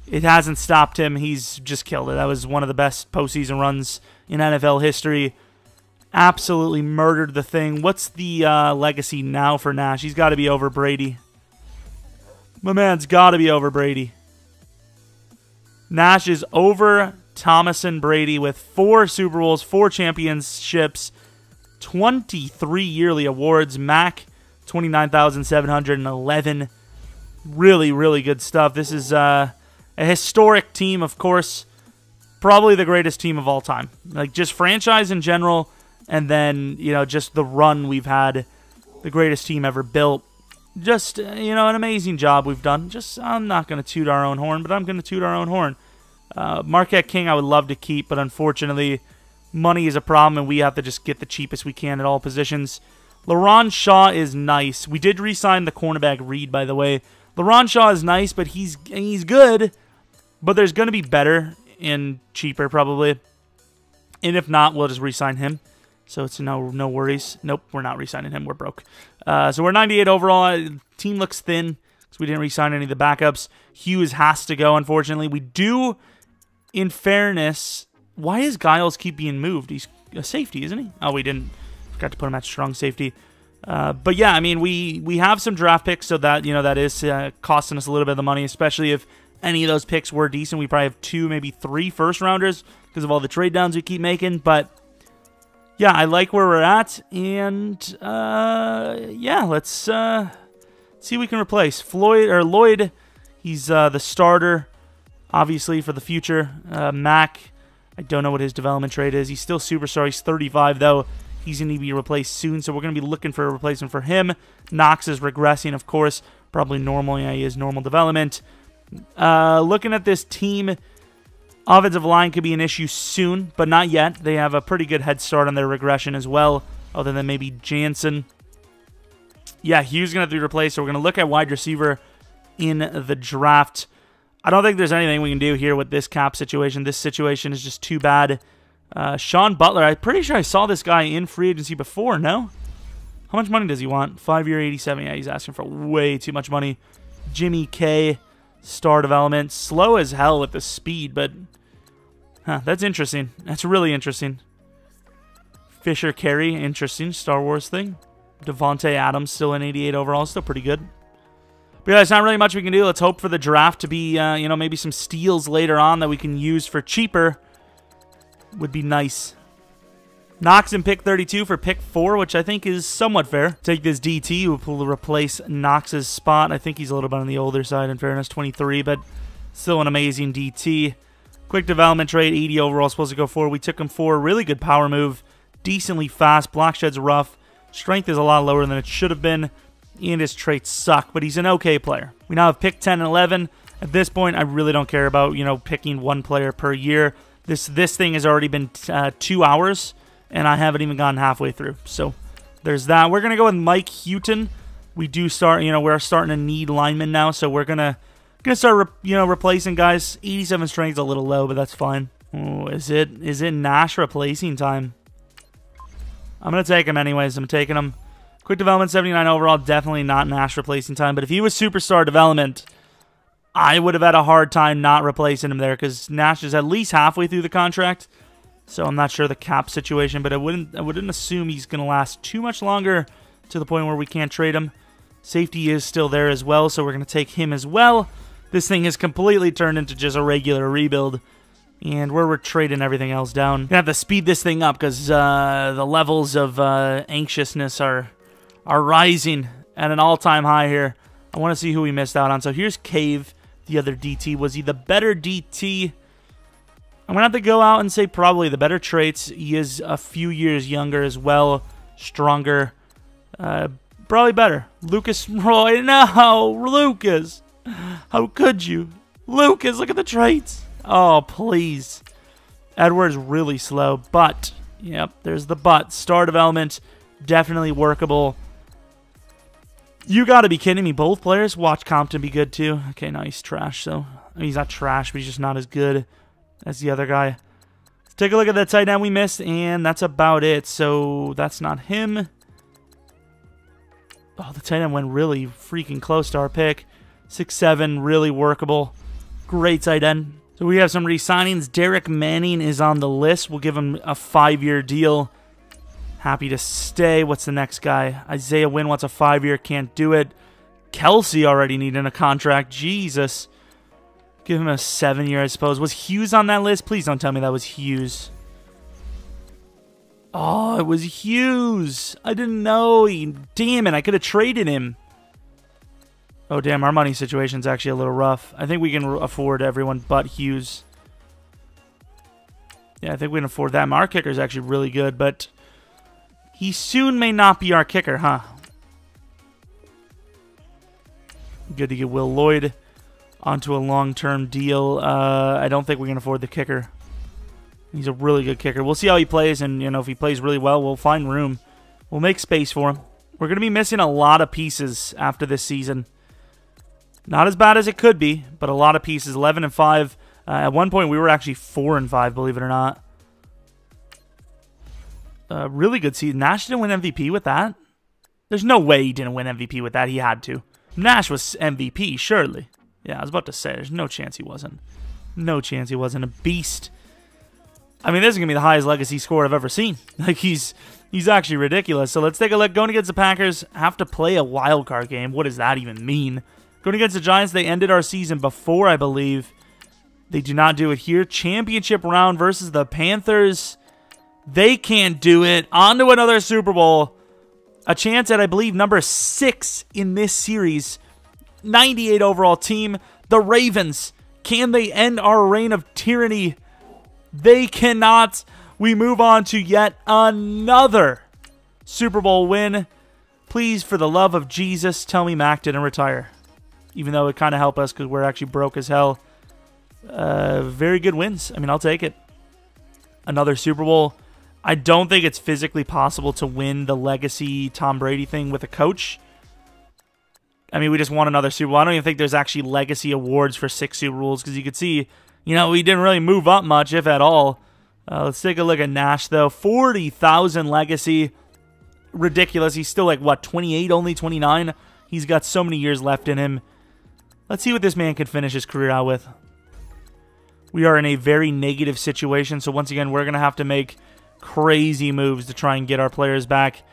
it hasn't stopped him. He's just killed it. That was one of the best postseason runs in NFL history. Absolutely murdered the thing. What's the legacy now for Nash? He's got to be over Brady. My man's got to be over Brady. Nash is over Thomas and Brady with 4 Super Bowls, 4 championships, 23 yearly awards. Mac, 29,711. Really, really good stuff. This is a historic team, of course. Probably the greatest team of all time. Like, just franchise in general, and then, you know, just the run we've had. The greatest team ever built. Just, you know, an amazing job we've done. Just, I'm not going to toot our own horn, but I'm going to toot our own horn. Marquette King I would love to keep, but unfortunately, money is a problem, and we have to just get the cheapest we can at all positions. LaRon Shaw is nice. We did re-sign the cornerback Reed, by the way. LaRon Shaw is nice, but he's good, but there's going to be better and cheaper, probably. And if not, we'll just re-sign him. So it's no worries. Nope, we're not re-signing him. We're broke. So we're 98 overall. Team looks thin because we didn't re-sign any of the backups. Hughes has to go, unfortunately. We do, in fairness, why is Giles keep being moved? He's a safety, isn't he? Oh, we didn't. Forgot to put him at strong safety. But yeah, I mean, we have some draft picks, so that, you know, that is costing us a little bit of the money, especially if any of those picks were decent. We probably have 2, maybe 3 first-rounders because of all the trade downs we keep making. But yeah, I like where we're at, and yeah, let's see what we can replace. Lloyd, he's the starter, obviously, for the future. Mac, I don't know what his development trade is. He's still superstar. He's 35, though. He's going to be replaced soon, so we're going to be looking for a replacement for him. Knox is regressing, of course. Probably normal. Yeah, he is normal development. Looking at this team, offensive line could be an issue soon, but not yet. They have a pretty good head start on their regression as well, other than maybe Jansen. Yeah, Hughes going to have to be replaced, so we're going to look at wide receiver in the draft. I don't think there's anything we can do here with this cap situation. This situation is just too bad. Shawn Butler, I'm pretty sure I saw this guy in free agency before, no? How much money does he want? 5-year, 87. Yeah, he's asking for way too much money. Jimmy K, star development. Slow as hell with the speed, but that's interesting. That's really interesting. Fisher Carey, interesting. Star Wars thing. Devontae Adams, still an 88 overall. Still pretty good. But yeah, there's not really much we can do. Let's hope for the draft to be, you know, maybe some steals later on that we can use for cheaper. Would be nice. Knox in pick 32 for pick 4, which I think is somewhat fair. Take this DT, who will replace Knox's spot. I think he's a little bit on the older side, in fairness, 23, but still an amazing DT. Quick development trade, 80 overall, supposed to go 4. We took him 4. Really good power move. Decently fast. Block shed's rough. Strength is a lot lower than it should have been. And his traits suck, but he's an okay player. We now have pick 10 and 11. At this point, I really don't care about, you know, picking one player per year. This thing has already been 2 hours, and I haven't even gotten halfway through. So there's that. We're going to go with Mike Houghton. We do start, you know, we're starting to need linemen now, so we're going to start, replacing guys. 87 strength is a little low, but that's fine. Oh, is it Nash replacing time? I'm going to take him anyways. I'm taking him. Quick development, 79 overall. Definitely not Nash replacing time, but if he was superstar development, I would have had a hard time not replacing him there because Nash is at least halfway through the contract. So I'm not sure the cap situation, but I wouldn't assume he's going to last too much longer to the point where we can't trade him. Safety is still there as well, so we're going to take him as well. This thing has completely turned into just a regular rebuild, and we're trading everything else down. Gonna have to speed this thing up because the levels of anxiousness are rising at an all-time high here. I want to see who we missed out on. So here's Cave. The other DT. Was he the better DT? I'm going to have to go out and say probably the better traits. He is a few years younger as well. Stronger. Probably probably better. Lucas Roy. No, Lucas. How could you? Lucas, look at the traits. Oh, please. Edwards really slow, but, yep, there's the but. Star development, definitely workable. You got to be kidding me. Both players. Watch Compton be good, too. Okay, now he's trash, so. I mean, he's not trash, but he's just not as good as the other guy. Let's take a look at that tight end we missed, and that's about it. So, that's not him. Oh, the tight end went really freaking close to our pick. 6'7", really workable. Great tight end. So we have some re-signings. Derek Manning is on the list. We'll give him a 5-year deal. Happy to stay. What's the next guy? Isaiah Wynn wants a 5-year. Can't do it. Kelsey already needing a contract. Jesus. Give him a 7-year, I suppose. Was Hughes on that list? Please don't tell me that was Hughes. Oh, it was Hughes. I didn't know. Damn it, I could have traded him. Oh, damn, our money situation's actually a little rough. I think we can afford everyone but Hughes. Yeah, I think we can afford that. Our kicker's actually really good, but he soon may not be our kicker, huh? Good to get Will Lloyd onto a long-term deal. I don't think we can afford the kicker. He's a really good kicker. We'll see how he plays, and you know, if he plays really well, we'll find room. We'll make space for him. We're going to be missing a lot of pieces after this season. Not as bad as it could be, but a lot of pieces. 11-5. At one point, we were actually 4-5, believe it or not. Really good season. Nash didn't win MVP with that. There's no way he didn't win MVP with that. He had to. Nash was MVP, surely. Yeah, I was about to say, there's no chance he wasn't. No chance he wasn't. A beast. I mean, this is going to be the highest legacy score I've ever seen. Like, he's actually ridiculous. So let's take a look. Going against the Packers, have to play a wild card game. What does that even mean? Going against the Giants, they ended our season before, I believe. They do not do it here. Championship round versus the Panthers. They can't do it. On to another Super Bowl. A chance at, I believe, number 6 in this series. 98 overall team. The Ravens. Can they end our reign of tyranny? They cannot. We move on to yet another Super Bowl win. Please, for the love of Jesus, tell me Mac didn't retire. Even though it kind of helped us because we're actually broke as hell. Very good wins. I mean, I'll take it. Another Super Bowl. I don't think it's physically possible to win the legacy Tom Brady thing with a coach. I mean, we just won another Super Bowl. I don't even think there's actually legacy awards for 6 Super Bowls because you could see, you know, we didn't really move up much, if at all. Let's take a look at Nash, though. 40,000 legacy. Ridiculous. He's still like, what, 28, only 29? He's got so many years left in him. Let's see what this man could finish his career out with. We are in a very negative situation, so once again, we're going to have to make crazy moves to try and get our players back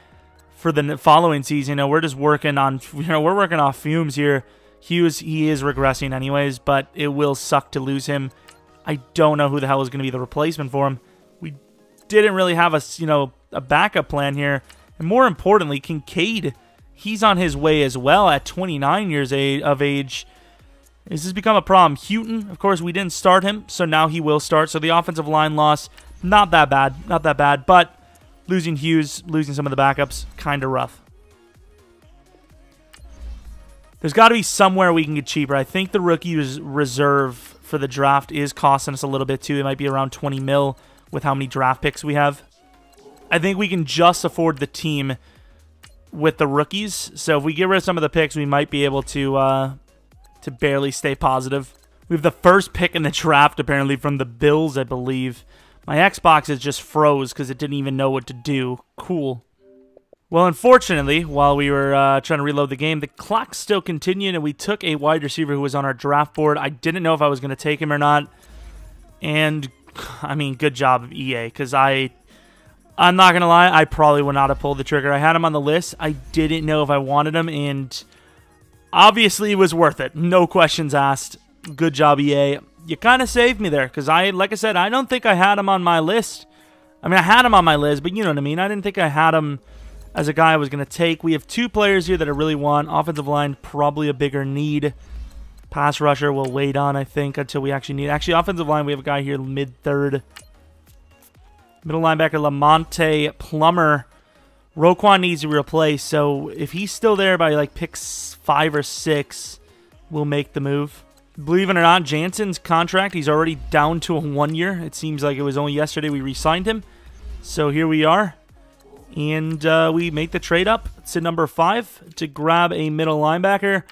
for the following season. You know, we're just working on, we're working off fumes here. Hughes, he is regressing anyways, but it will suck to lose him. I don't know who the hell is going to be the replacement for him. We didn't really have a backup plan here. And more importantly, Kincaid, he's on his way as well at 29 years of age. Has this become a problem? Houghton, of course, we didn't start him, so now he will start. So the offensive line loss, not that bad. Not that bad, but losing Hughes, losing some of the backups, kind of rough. There's got to be somewhere we can get cheaper. I think the rookie reserve for the draft is costing us a little bit too. It might be around 20 mil with how many draft picks we have. I think we can just afford the team with the rookies. So if we get rid of some of the picks, we might be able to barely stay positive. We have the first pick in the draft, apparently, from the Bills, I believe. My Xbox is just froze because it didn't even know what to do. Cool. Well, unfortunately, while we were trying to reload the game, the clock still continued, and we took a wide receiver who was on our draft board. I didn't know if I was going to take him or not. And, I mean, good job, EA, because I'm not going to lie, I probably would not have pulled the trigger. I had him on the list. I didn't know if I wanted him, and obviously it was worth it. No questions asked. Good job, EA. You kind of saved me there, because like I said, I don't think I had him on my list. I mean, I had him on my list, but you know what I mean. I didn't think I had him as a guy I was going to take. We have 2 players here that I really want. Offensive line, probably a bigger need. Pass rusher we'll wait on, I think, until we actually need. Actually, offensive line, we have a guy here mid-3rd. Middle linebacker, Lamonte Plummer. Roquan needs to be replaced, so if he's still there by like pick 5 or 6, we'll make the move. Believe it or not, Jansen's contract, he's already down to a 1 year. It seems like it was only yesterday we re-signed him. So here we are. And we make the trade up to number 5 to grab a middle linebacker.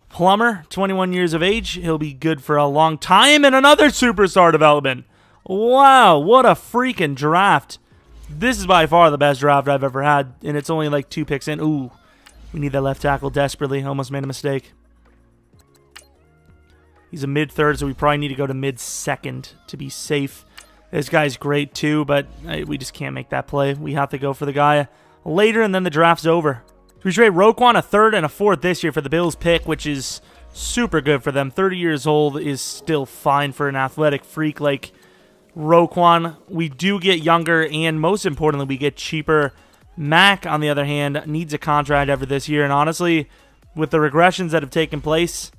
Plummer, 21 years of age. He'll be good for a long time. And another superstar development. Wow, what a freaking draft. This is by far the best draft I've ever had. And it's only like 2 picks in. Ooh, we need that left tackle desperately. Almost made a mistake. He's a mid-third, so we probably need to go to mid-second to be safe. This guy's great too, but we just can't make that play. We have to go for the guy later, and then the draft's over. We trade Roquan a 3rd and a 4th this year for the Bills pick, which is super good for them. 30 years old is still fine for an athletic freak like Roquan. We do get younger, and most importantly, we get cheaper. Mac, on the other hand, needs a contract after this year, and honestly, with the regressions that have taken place,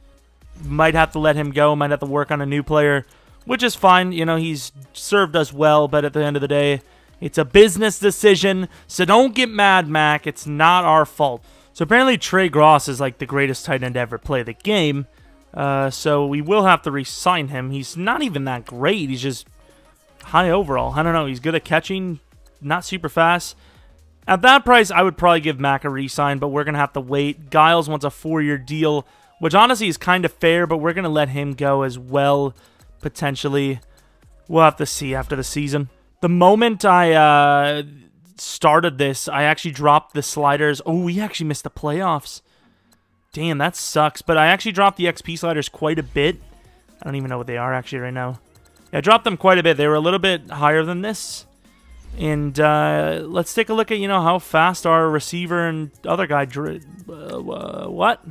might have to let him go, might have to work on a new player, which is fine. You know, he's served us well, but at the end of the day, it's a business decision, so don't get mad, Mac. It's not our fault. So apparently Trey Gross is like the greatest tight end to ever play the game, so we will have to re-sign him. He's not even that great. He's just high overall. I don't know. He's good at catching, not super fast. At that price, I would probably give Mac a re-sign, but we're going to have to wait. Giles wants a 4-year deal, which honestly is kind of fair, but we're going to let him go as well, potentially. We'll have to see after the season. The moment I started this, I actually dropped the sliders. Oh, we actually missed the playoffs. Damn, that sucks. But I actually dropped the XP sliders quite a bit. I don't even know what they are actually right now. Yeah, I dropped them quite a bit. They were a little bit higher than this. And let's take a look at, you know, how fast our receiver and other guy... what?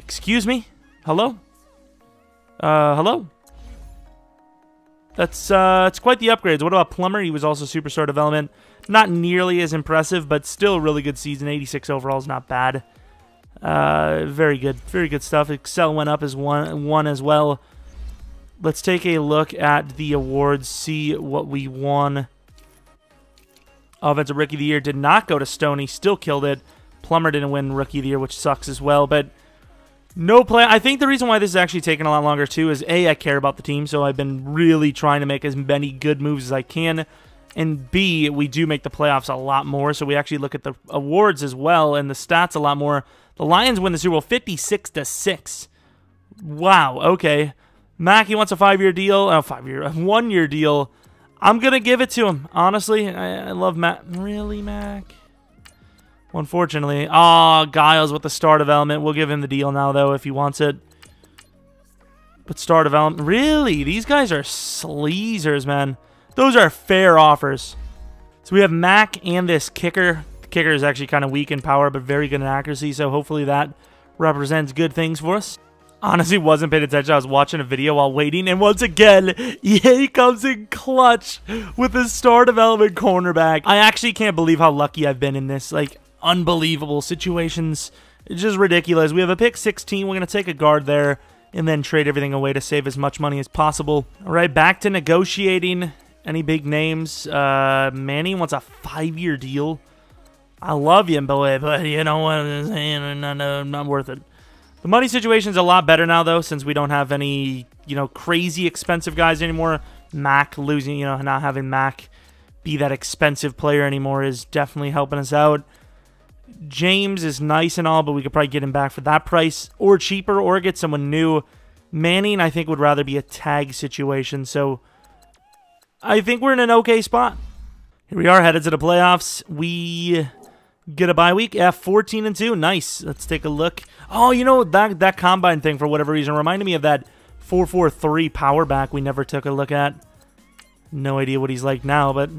Excuse me? Hello? Hello? That's it's quite the upgrades. What about Plummer? He was also superstar development. Not nearly as impressive, but still a really good season. 86 overall is not bad. Very good. Very good stuff. Excel went up as one as well. Let's take a look at the awards, see what we won. Offensive Rookie of the Year did not go to Stoney. Still killed it. Plummer didn't win Rookie of the Year, which sucks as well, but... no play. I think the reason why this is actually taking a lot longer, too, is A, I care about the team, so I've been really trying to make as many good moves as I can, and B, we do make the playoffs a lot more, so we actually look at the awards as well, and the stats a lot more. The Lions win the Super Bowl 56-6. Wow, okay. Mac, he wants a 5-year deal. Oh, 1-year deal. I'm going to give it to him, honestly. I love Mac. Really, Mac? Unfortunately. Oh, Giles with the star development. We'll give him the deal now, though, if he wants it. But star development. Really? These guys are sleazers, man. Those are fair offers. So we have Mac and this kicker. The kicker is actually kind of weak in power, but very good in accuracy, so hopefully that represents good things for us. Honestly, wasn't paying attention. I was watching a video while waiting, and once again, EA comes in clutch with the star development cornerback. I actually can't believe how lucky I've been in this. Like, unbelievable situations. It's just ridiculous. We have a pick 16. We're going to take a guard there and then trade everything away to save as much money as possible. All right, back to negotiating. Any big names? Manny wants a 5-year deal. I love you, boy, but you know what I'm saying? Not worth it. The money situation's a lot better now, though, since we don't have any, you know, crazy expensive guys anymore. Mac losing, you know, not having Mac be that expensive player anymore is definitely helping us out. James is nice and all, but we could probably get him back for that price or cheaper or get someone new. Manning, I think, would rather be a tag situation, so I think we're in an okay spot. Here we are, headed to the playoffs. We get a bye week. Yeah, 14-2. Nice. Let's take a look. Oh, you know, that combine thing, for whatever reason, reminded me of that 4-4-3 power back we never took a look at. No idea what he's like now, but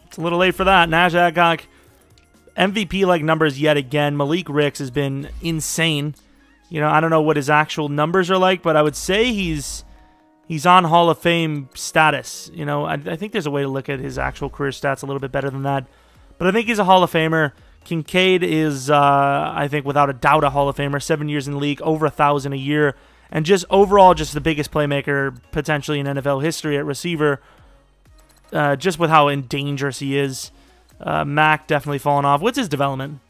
it's a little late for that. Nash Adcock, MVP-like numbers yet again. Malik Ricks has been insane. You know, I don't know what his actual numbers are like, but I would say he's on Hall of Fame status. You know, I think there's a way to look at his actual career stats a little bit better than that. But I think he's a Hall of Famer. Kincaid is, I think, without a doubt, a Hall of Famer. 7 years in the league, over 1,000 a year. And just overall, just the biggest playmaker potentially in NFL history at receiver. Just with how dangerous he is. Mac definitely falling off. What's his development?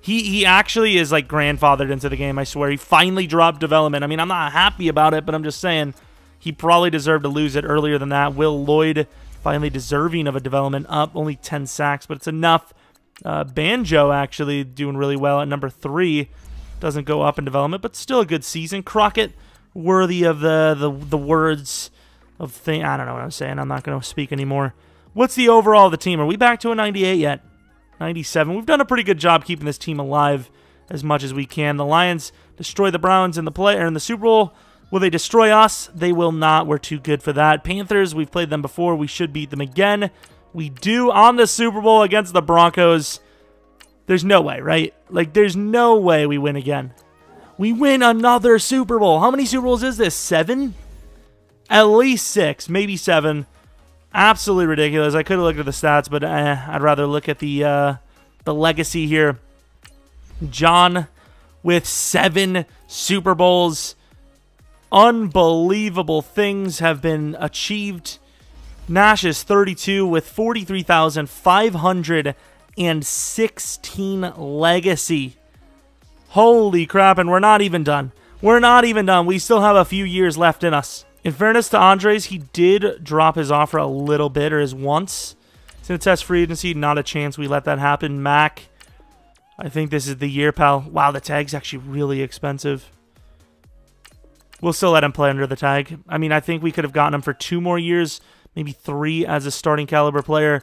He actually is like grandfathered into the game, I swear. He finally dropped development. I mean, I'm not happy about it, but I'm just saying he probably deserved to lose it earlier than that. Will Lloyd finally deserving of a development up. Only 10 sacks, but it's enough. Banjo actually doing really well at number 3. Doesn't go up in development, but still a good season. Crockett, worthy of the words of thing. I don't know what I'm saying. I'm not going to speak anymore. What's the overall of the team? Are we back to a 98 yet? 97. We've done a pretty good job keeping this team alive as much as we can. The Lions destroy the Browns in the Super Bowl. Will they destroy us? They will not. We're too good for that. Panthers, we've played them before. We should beat them again. We do on the Super Bowl against the Broncos. There's no way, right? Like, there's no way we win again. We win another Super Bowl. How many Super Bowls is this? 7? At least 6, maybe 7. Absolutely ridiculous. I could have looked at the stats, but I'd rather look at the legacy here. John with 7 Super Bowls. Unbelievable things have been achieved. Nash is 32 with 43,516 legacy. Holy crap, and we're not even done. We're not even done. We still have a few years left in us. In fairness to Andres, he did drop his offer a little bit, or his once. He's in a test free agency. Not a chance we let that happen. Mac, I think this is the year, pal. Wow, the tag's actually really expensive. We'll still let him play under the tag. I mean, I think we could have gotten him for 2 more years, maybe 3 as a starting caliber player.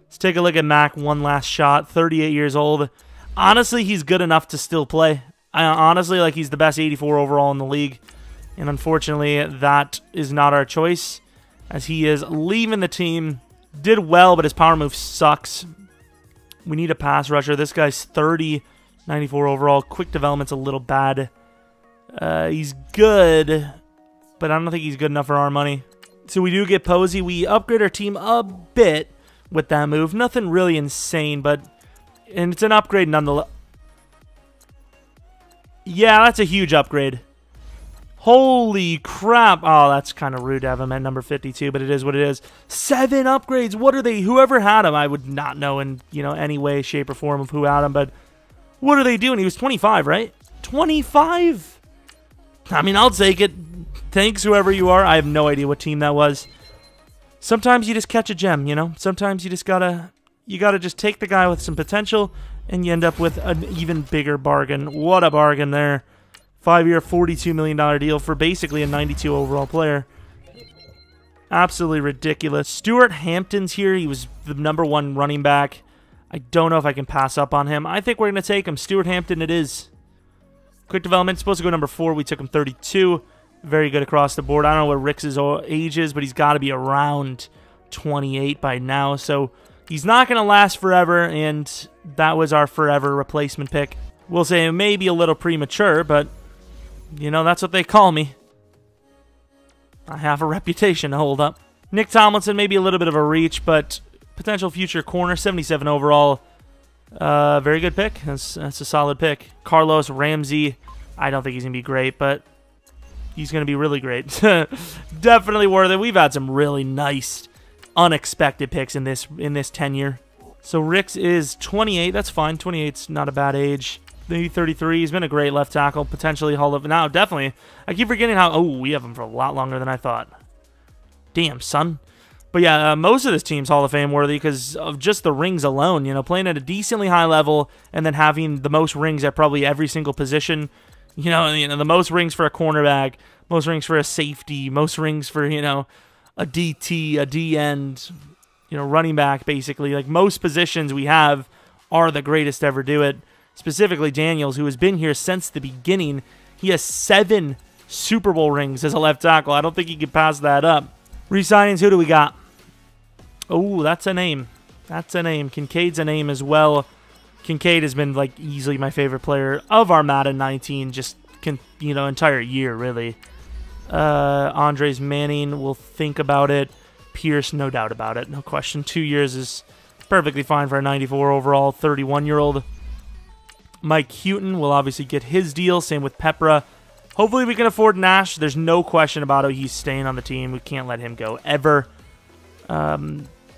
Let's take a look at Mac. One last shot. 38 years old. Honestly, he's good enough to still play. Honestly, like, he's the best 84 overall in the league. And unfortunately, that is not our choice, as he is leaving the team. Did well, but his power move sucks. We need a pass rusher. This guy's 30, 94 overall. Quick development's a little bad. He's good, but I don't think he's good enough for our money. So we do get Posey. We upgrade our team a bit with that move. Nothing really insane, and it's an upgrade nonetheless. Yeah, that's a huge upgrade. Holy crap. Oh, that's kind of rude to have him at number 52, but it is what it is. 7 upgrades. What are they? Whoever had him, I would not know in, any way, shape, or form of who had him, but what are they doing? He was 25, right? 25? I mean, I'll take it. Thanks, whoever you are. I have no idea what team that was. Sometimes you just catch a gem, Sometimes you just gotta just take the guy with some potential, and you end up with an even bigger bargain. What a bargain there. 5-year, $42 million deal for basically a 92 overall player. Absolutely ridiculous. Stuart Hampton's here. He was the #1 running back. I don't know if I can pass up on him. I think we're going to take him. Stuart Hampton it is. Quick development. Supposed to go number 4. We took him 32. Very good across the board. I don't know what Rick's age is, but he's got to be around 28 by now. So he's not going to last forever, and that was our forever replacement pick. We'll say it may be a little premature, but that's what they call me. I have a reputation to hold up. Nick Tomlinson, maybe a little bit of a reach, but potential future corner, 77 overall. Very good pick. That's a solid pick. Carlos Ramsey, I don't think he's going to be great, but he's going to be really great. Definitely worth it. We've had some really nice, unexpected picks in this tenure. So Ricks is 28. That's fine. 28's not a bad age. Maybe 33. He's been a great left tackle. Potentially Hall of... Now, definitely. I keep forgetting how... Oh, we have him for a lot longer than I thought. Damn, son. But yeah, most of this team's Hall of Fame worthy because of just the rings alone. Playing at a decently high level and then having the most rings at probably every single position. The most rings for a cornerback, most rings for a safety, most rings for, a DT, a D end, running back, basically. Like, most positions we have are the greatest to ever do it. Specifically Daniels, who has been here since the beginning. He has 7 Super Bowl rings as a left tackle. I don't think he can pass that up. Resignings, who do we got? Oh, that's a name. That's a name. Kincaid's a name as well. Kincaid has been, like, easily my favorite player of our Madden 19, just, entire year, really. Andres Manning, we'll think about it. Pierce, no doubt about it. No question. 2 years is perfectly fine for a 94 overall, 31-year-old. Mike Houghton will obviously get his deal. Same with Pepra. Hopefully we can afford Nash. There's no question about it. He's staying on the team. We can't let him go ever.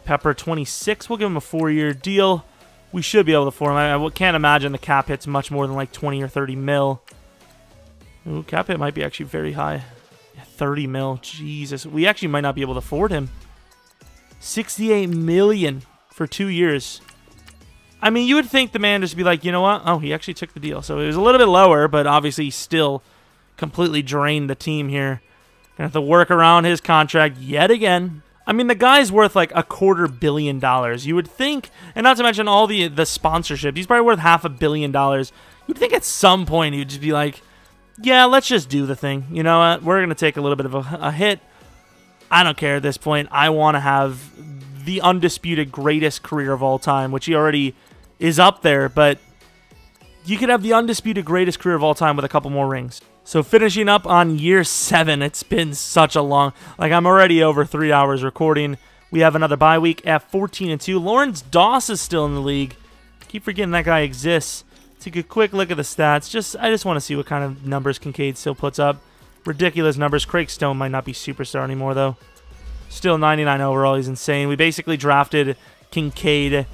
Pepper, 26. We'll give him a 4-year deal. We should be able to afford him. I can't imagine the cap hit's much more than like 20 or 30 mil. Ooh, cap hit might be actually very high. 30 mil. Jesus. We actually might not be able to afford him. 68 million for 2 years. I mean, you would think the man just be like, you know what? Oh, he actually took the deal. So it was a little bit lower, but obviously still completely drained the team here. Gonna have to work around his contract yet again. I mean, the guy's worth like $250 million. You would think, and not to mention all the sponsorships, he's probably worth $500 million. You'd think at some point he'd just be like, yeah, let's just do the thing. You know what? We're going to take a little bit of a hit. I don't care at this point. I want to have the undisputed greatest career of all time, which he already is up there, but you could have the undisputed greatest career of all time with a couple more rings. So finishing up on year 7, it's been such a long, like I'm already over 3 hours recording. We have another bye week at 14-2. Lawrence Doss is still in the league. Keep forgetting that guy exists. Take a quick look at the stats. I just want to see what kind of numbers Kincaid still puts up. Ridiculous numbers. Craig Stone might not be superstar anymore though. Still 99 overall. He's insane. We basically drafted Kincaid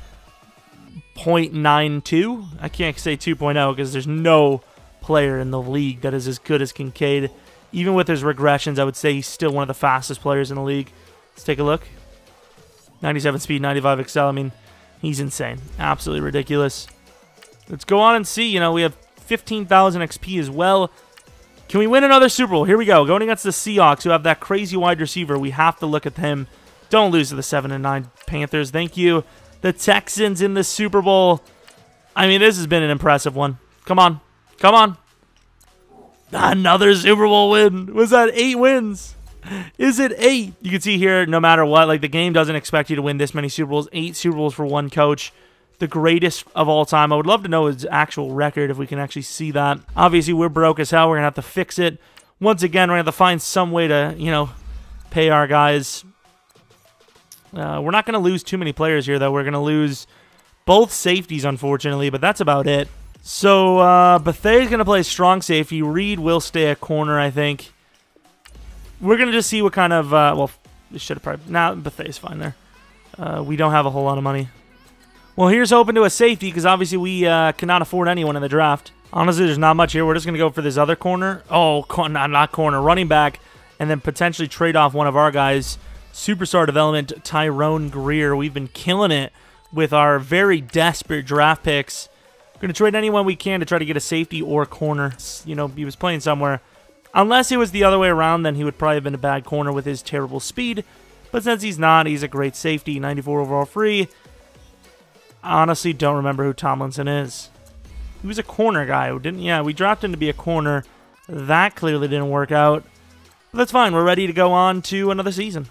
0.92. I can't say 2.0 because there's no player in the league that is as good as Kincaid. Even with his regressions, I would say he's still one of the fastest players in the league. Let's take a look. 97 speed, 95 excel. I mean, he's insane. Absolutely ridiculous. Let's go on and see. You know, we have 15,000 XP as well. Can we win another Super Bowl? Here we go. Going against the Seahawks, who have that crazy wide receiver. We have to look at him. Don't lose to the 7-9 Panthers. Thank you. The Texans in the Super Bowl. I mean, this has been an impressive one. Come on. Come on. Another Super Bowl win. Was that 8 wins? Is it 8? You can see here, no matter what, like the game doesn't expect you to win this many Super Bowls. 8 Super Bowls for one coach. The greatest of all time. I would love to know his actual record if we can actually see that. Obviously, we're broke as hell. We're going to have to fix it. Once again, we're going to have to find some way to, you know, pay our guys. We're not going to lose too many players here, though. We're going to lose both safeties, unfortunately, but that's about it. So, Bethea is going to play strong safety. Reed will stay at corner, I think. We're going to just see what kind of, well, this should have probably, nah, Bethea's fine there. We don't have a whole lot of money. Well, here's hoping to a safety, because obviously we cannot afford anyone in the draft. Honestly, there's not much here. We're just going to go for this other corner. Oh, not corner, running back, and then potentially trade off one of our guys. Superstar development, Tyrone Greer. We've been killing it with our very desperate draft picks. We're going to trade anyone we can to try to get a safety or a corner. You know, he was playing somewhere. Unless it was the other way around, then he would probably have been a bad corner with his terrible speed. But since he's not, he's a great safety. 94 overall free. I honestly don't remember who Tomlinson is. He was a corner guy, didn't? Yeah, we dropped him to be a corner. That clearly didn't work out. But that's fine. We're ready to go on to another season.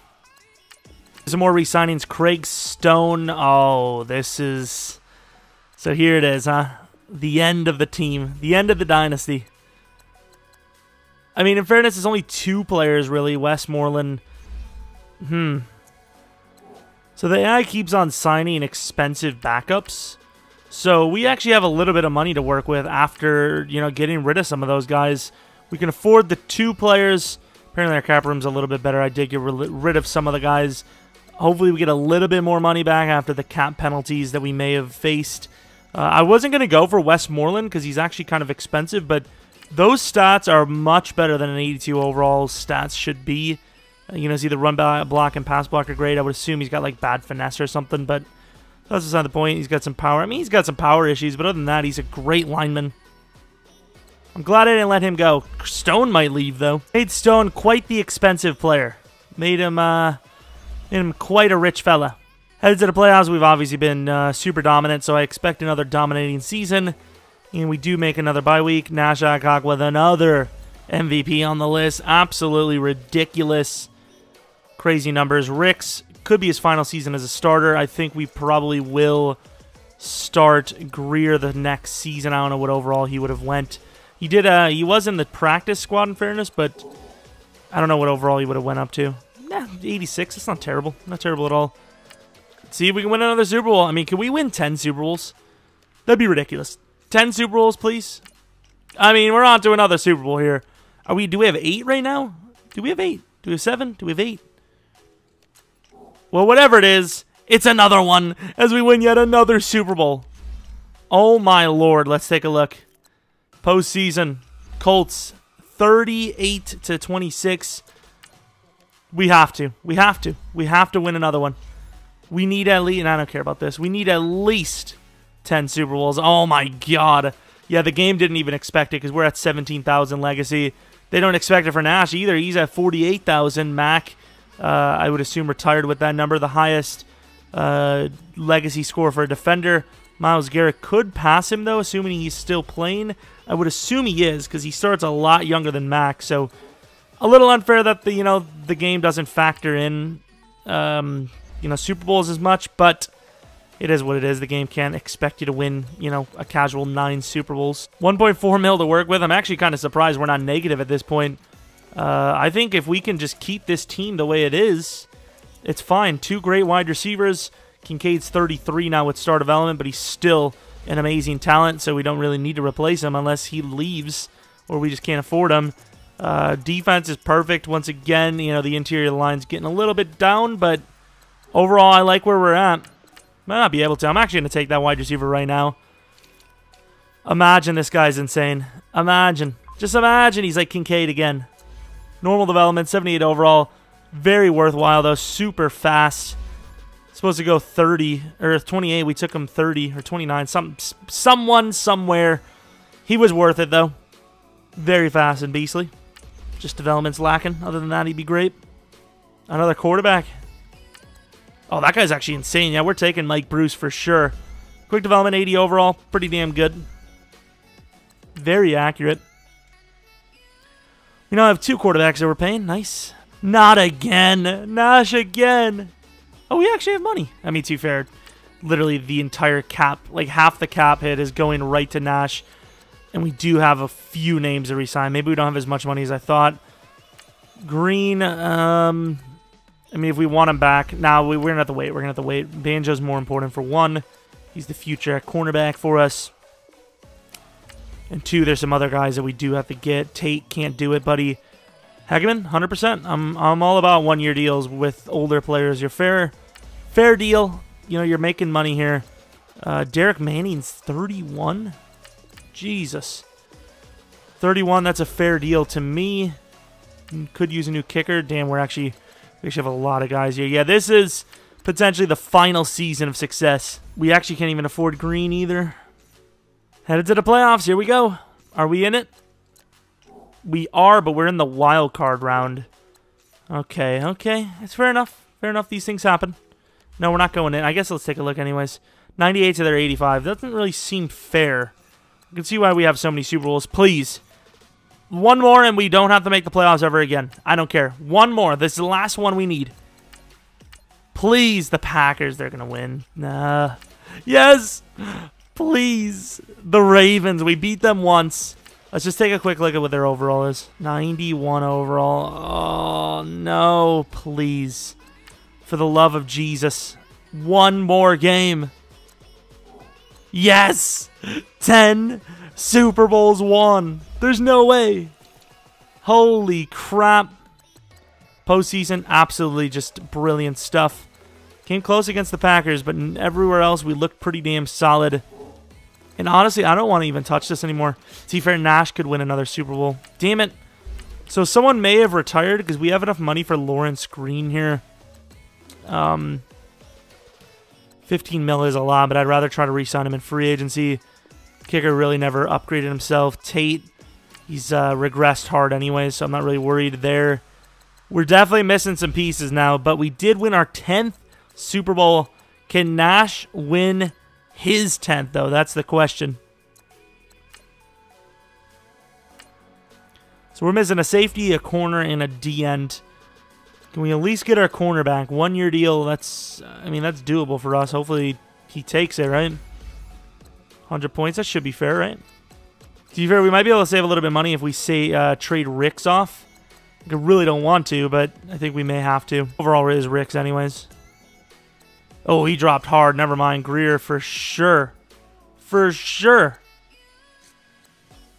Some more re-signings. Craig Stone. Oh, this is... So here it is, huh? The end of the team. The end of the dynasty. I mean, in fairness, it's only 2 players, really. Westmoreland. So the AI keeps on signing expensive backups. So we actually have a little bit of money to work with after, you know, getting rid of some of those guys. We can afford the 2 players. Apparently our cap room's a little bit better. I did get rid of some of the guys. Hopefully we get a little bit more money back after the cap penalties that we may have faced. I wasn't going to go for Westmoreland because he's actually kind of expensive, but those stats are much better than an 82 overall stats should be. You know, see the run block and pass block are great. I would assume he's got like bad finesse or something, but that's beside the point. He's got some power. I mean, he's got some power issues, but other than that, he's a great lineman. I'm glad I didn't let him go. Stone might leave, though. Made Stone quite the expensive player. Made him quite a rich fella. Headed to the playoffs, we've obviously been super dominant, so I expect another dominating season. And we do make another bye week. Nash Adcock with another MVP on the list. Absolutely ridiculous. Crazy numbers. Ricks could be his final season as a starter. I think we probably will start Greer the next season. I don't know what overall he would have went. He did. He was in the practice squad in fairness, but I don't know what overall he would have went up to. Nah, 86. It's not terrible. Not terrible at all. Let's see if we can win another Super Bowl. I mean, can we win 10 Super Bowls? That'd be ridiculous. 10 Super Bowls, please. I mean, we're on to another Super Bowl here. Are we? Do we have 8 right now? Do we have 8? Do we have 7? Do we have 8? Well, whatever it is, It's another one as we win yet another Super Bowl. Oh my Lord. Let's take a look. Postseason. Colts 38-26. We have to. We have to. We have to win another one. We need at least, and I don't care about this, we need at least 10 Super Bowls. Oh my God. Yeah, the game didn't even expect it because we're at 17,000 legacy. They don't expect it for Nash either. He's at 48,000. Mac, I would assume, retired with that number. The highest legacy score for a defender. Myles Garrett could pass him, though, assuming he's still playing. I would assume he is because he starts a lot younger than Mac. So a little unfair that the game doesn't factor in Super Bowls as much, but it is what it is. The game can't expect you to win, a casual 9 Super Bowls. 1.4 mil to work with. I'm actually kind of surprised we're not negative at this point. I think if we can just keep this team the way it is, it's fine. 2 great wide receivers. Kincaid's 33 now with star development, but he's still an amazing talent, so we don't really need to replace him unless he leaves or we just can't afford him. Defense is perfect. Once again, the interior of the line's getting a little bit down, but overall, I like where we're at. Might not be able to. I'm actually going to take that wide receiver right now. Imagine this guy's insane. Imagine. Just imagine he's like Kincaid again. Normal development, 78 overall. Very worthwhile, though. Super fast. Supposed to go 30 or 28. We took him 30 or 29. Someone somewhere. He was worth it, though. Very fast and beastly. Just development's lacking. Other than that, he'd be great. Another quarterback. Oh, that guy's actually insane. Yeah, we're taking Mike Bruce for sure. Quick development, 80 overall. Pretty damn good. Very accurate. I have 2 quarterbacks that we're paying. Nice. Not again. Nash again. Oh, we actually have money. I mean, to be fair, literally the entire cap, like half the cap hit is going right to Nash. And we do have a few names to resign. Maybe we don't have as much money as I thought. Green, I mean, if we want him back, we're going to have to wait. We're going to have to wait. Banjo's more important for 1. He's the future cornerback for us. And 2, there's some other guys that we do have to get. Tate can't do it, buddy. Hegeman, 100%. I'm all about 1-year deals with older players. You're fair deal. You're making money here. Derek Manning's 31. Jesus. 31, that's a fair deal to me. Could use a new kicker. Damn, we actually have a lot of guys here. Yeah, this is potentially the final season of success. We actually can't even afford Green either. Headed to the playoffs. Here we go. Are we in it? We are, but we're in the wild card round. Okay. It's fair enough. Fair enough. These things happen. No, we're not going in. I guess let's take a look anyways. 98 to their 85. Doesn't really seem fair. You can see why we have so many Super Bowls. Please. 1 more and we don't have to make the playoffs ever again. I don't care. 1 more. This is the last one we need. Please, the Packers. They're going to win. Nah. Yes. Please. The Ravens. We beat them once. Let's just take a quick look at what their overall is. 91 overall. Oh, no. Please. For the love of Jesus. 1 more game. Yes. 10 Super Bowls won. There's no way. Holy crap. Postseason, absolutely just brilliant stuff. Came close against the Packers, but everywhere else we looked pretty damn solid. And honestly, I don't want to even touch this anymore. To be fair, Nash could win another Super Bowl. Damn it. So someone may have retired because we have enough money for Lawrence Green here. 15 mil is a lot, but I'd rather try to re-sign him in free agency. Kicker really never upgraded himself. Tate, he's regressed hard anyway, so I'm not really worried there. We're definitely missing some pieces now, but we did win our 10th Super Bowl. Can Nash win his 10th, though? That's the question. So we're missing a safety, a corner, and a D-end. Can we at least get our cornerback? 1-year deal, that's doable for us. Hopefully he takes it, right? 100 points, that should be fair, right? To be fair, we might be able to save a little bit of money if we say trade Ricks off. I really don't want to, but I think we may have to. Overall, it is Ricks anyways. Oh, he dropped hard. Never mind. Greer for sure. For sure.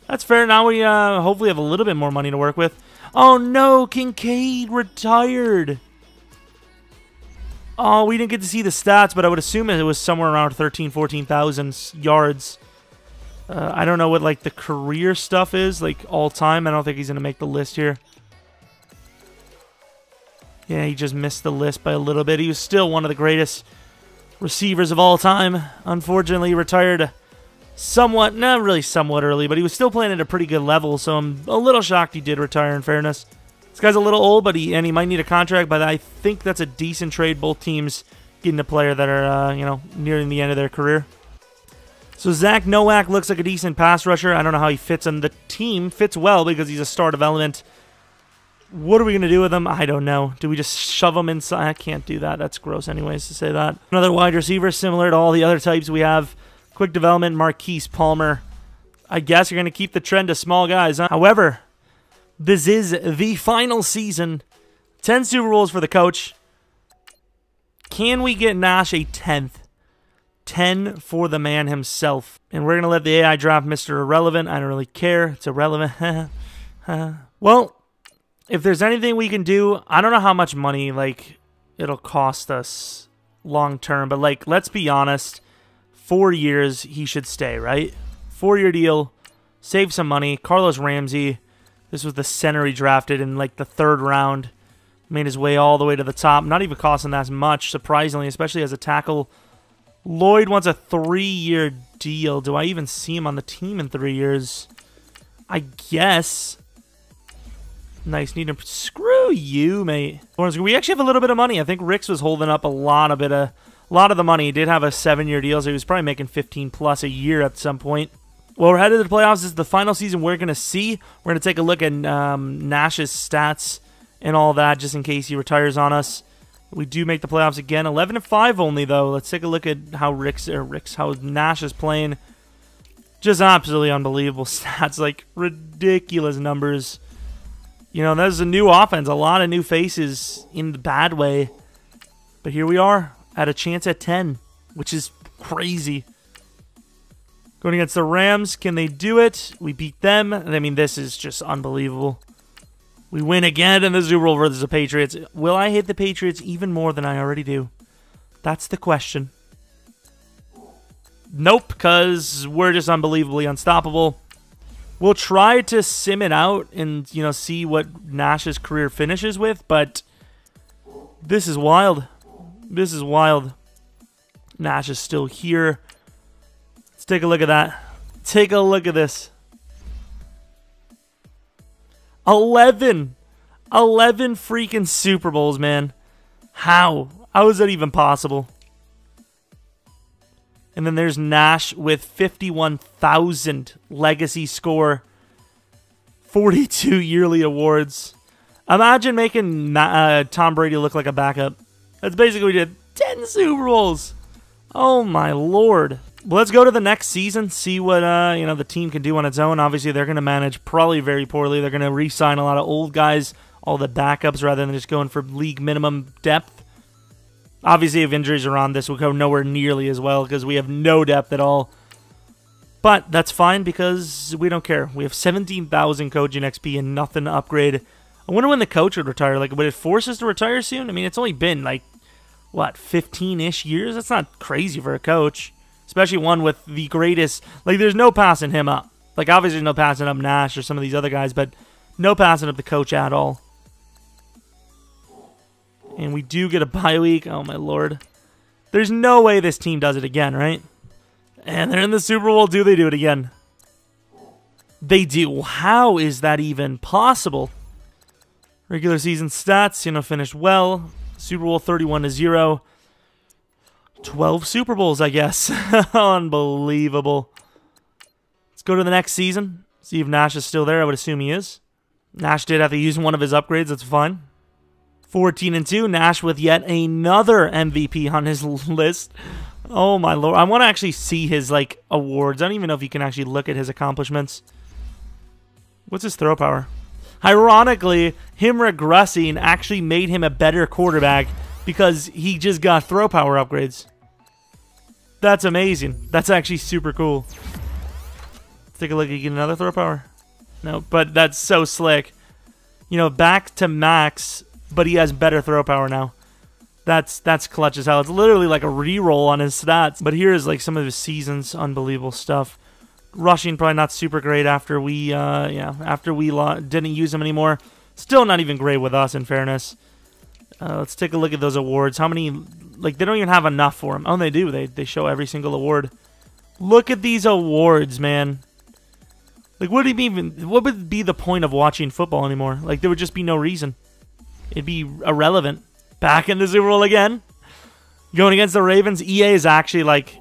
That's fair. Now we hopefully have a little bit more money to work with. Oh, no. Kincaid retired. Oh, we didn't get to see the stats, but I would assume it was somewhere around 14,000 yards. I don't know what, like, the career stuff is, like, all-time. I don't think he's going to make the list here. Yeah, he just missed the list by a little bit. He was still one of the greatest receivers of all time. Unfortunately, he retired somewhat, not really somewhat early, but he was still playing at a pretty good level, so I'm a little shocked he did retire, in fairness. This guy's a little old, but he might need a contract, but I think that's a decent trade. Both teams getting a player that are, you know, nearing the end of their career. So Zach Nowak looks like a decent pass rusher. I don't know how he fits on the team. Fits well because he's a star development. What are we going to do with him? I don't know. Do we just shove him inside? I can't do that. That's gross anyways to say that. Another wide receiver similar to all the other types we have. Quick development, Marquise Palmer. I guess you're going to keep the trend of small guys, huh? However, this is the final season. 10 Super Bowls for the coach. Can we get Nash a 10th? 10 for the man himself. And we're going to let the AI draft Mr. Irrelevant. I don't really care. It's irrelevant. Well, if there's anything we can do, I don't know how much money, like, it'll cost us long term. But, like, let's be honest. 4 years, he should stay, right? 4-year deal. Save some money. Carlos Ramsey. This was the center he drafted in, like, the 3rd round. Made his way all the way to the top. Not even costing that much, surprisingly, especially as a tackle. Lloyd wants a 3-year deal. Do I even see him on the team in 3 years? I guess. Nice. Need him. Screw you, mate. We actually have a little bit of money. I think Ricks was holding up a lot of the money. He did have a 7-year deal, so he was probably making 15 plus a year at some point. Well, we're headed to the playoffs. This is the final season we're going to see. We're going to take a look at Nash's stats and all that, just in case he retires on us. We do make the playoffs again. 11-5 only, though. Let's take a look at how how Nash is playing. Just absolutely unbelievable stats. Like, ridiculous numbers. You know, there's a new offense. A lot of new faces in the bad way. But here we are at a chance at 10, which is crazy. Going against the Rams. Can they do it? We beat them. I mean, this is just unbelievable. We win again in the Super Bowl versus the Patriots. Will I hate the Patriots even more than I already do? That's the question. Nope, because we're just unbelievably unstoppable. We'll try to sim it out and, you know, see what Nash's career finishes with, but this is wild. This is wild. Nash is still here. Let's take a look at that. Take a look at this. 11 freaking Super Bowls, man. How is that even possible? And then there's Nash with 51,000 legacy score, 42 yearly awards. Imagine making Tom Brady look like a backup. That's basically what we did. 10 Super Bowls. Oh my lord. Well, let's go to the next season, see what you know, the team can do on its own. Obviously, they're going to manage probably very poorly. They're going to re-sign a lot of old guys, all the backups, rather than just going for league minimum depth. Obviously, if injuries are on, this will go nowhere nearly as well because we have no depth at all. But that's fine because we don't care. We have 17,000 coaching XP and nothing to upgrade. I wonder when the coach would retire. Like, would it force us to retire soon? I mean, it's only been, like, what, 15-ish years? That's not crazy for a coach. Especially one with the greatest... Like, there's no passing him up. Like, obviously there's no passing up Nash or some of these other guys, but no passing up the coach at all. And we do get a bye week. Oh, my lord. There's no way this team does it again, right? And they're in the Super Bowl. Do they do it again? They do. How is that even possible? Regular season stats, you know, finished well. Super Bowl 31-0. 12 Super Bowls, I guess. Unbelievable. Let's go to the next season. See if Nash is still there. I would assume he is. Nash did have to use one of his upgrades. That's fine. 14-2. Nash with yet another MVP on his list. Oh, my lord. I want to actually see his, like, awards. I don't even know if you can actually look at his accomplishments. What's his throw power? Ironically, him regressing actually made him a better quarterback because he just got throw power upgrades. That's amazing. That's actually super cool. Let's take a look. You get another throw power? No, but that's so slick. You know, back to max, but he has better throw power now. That's clutch as hell. It's literally like a reroll on his stats. But here is like some of his seasons. Unbelievable stuff. Rushing probably not super great after we didn't use him anymore. Still not even great with us, in fairness. Let's take a look at those awards. How many? Like, they don't even have enough for him. Oh, they do. They show every single award. Look at these awards, man. Like, what would be the point of watching football anymore? Like, there would just be no reason. It'd be irrelevant. Back in the Super Bowl again. Going against the Ravens. EA is actually like,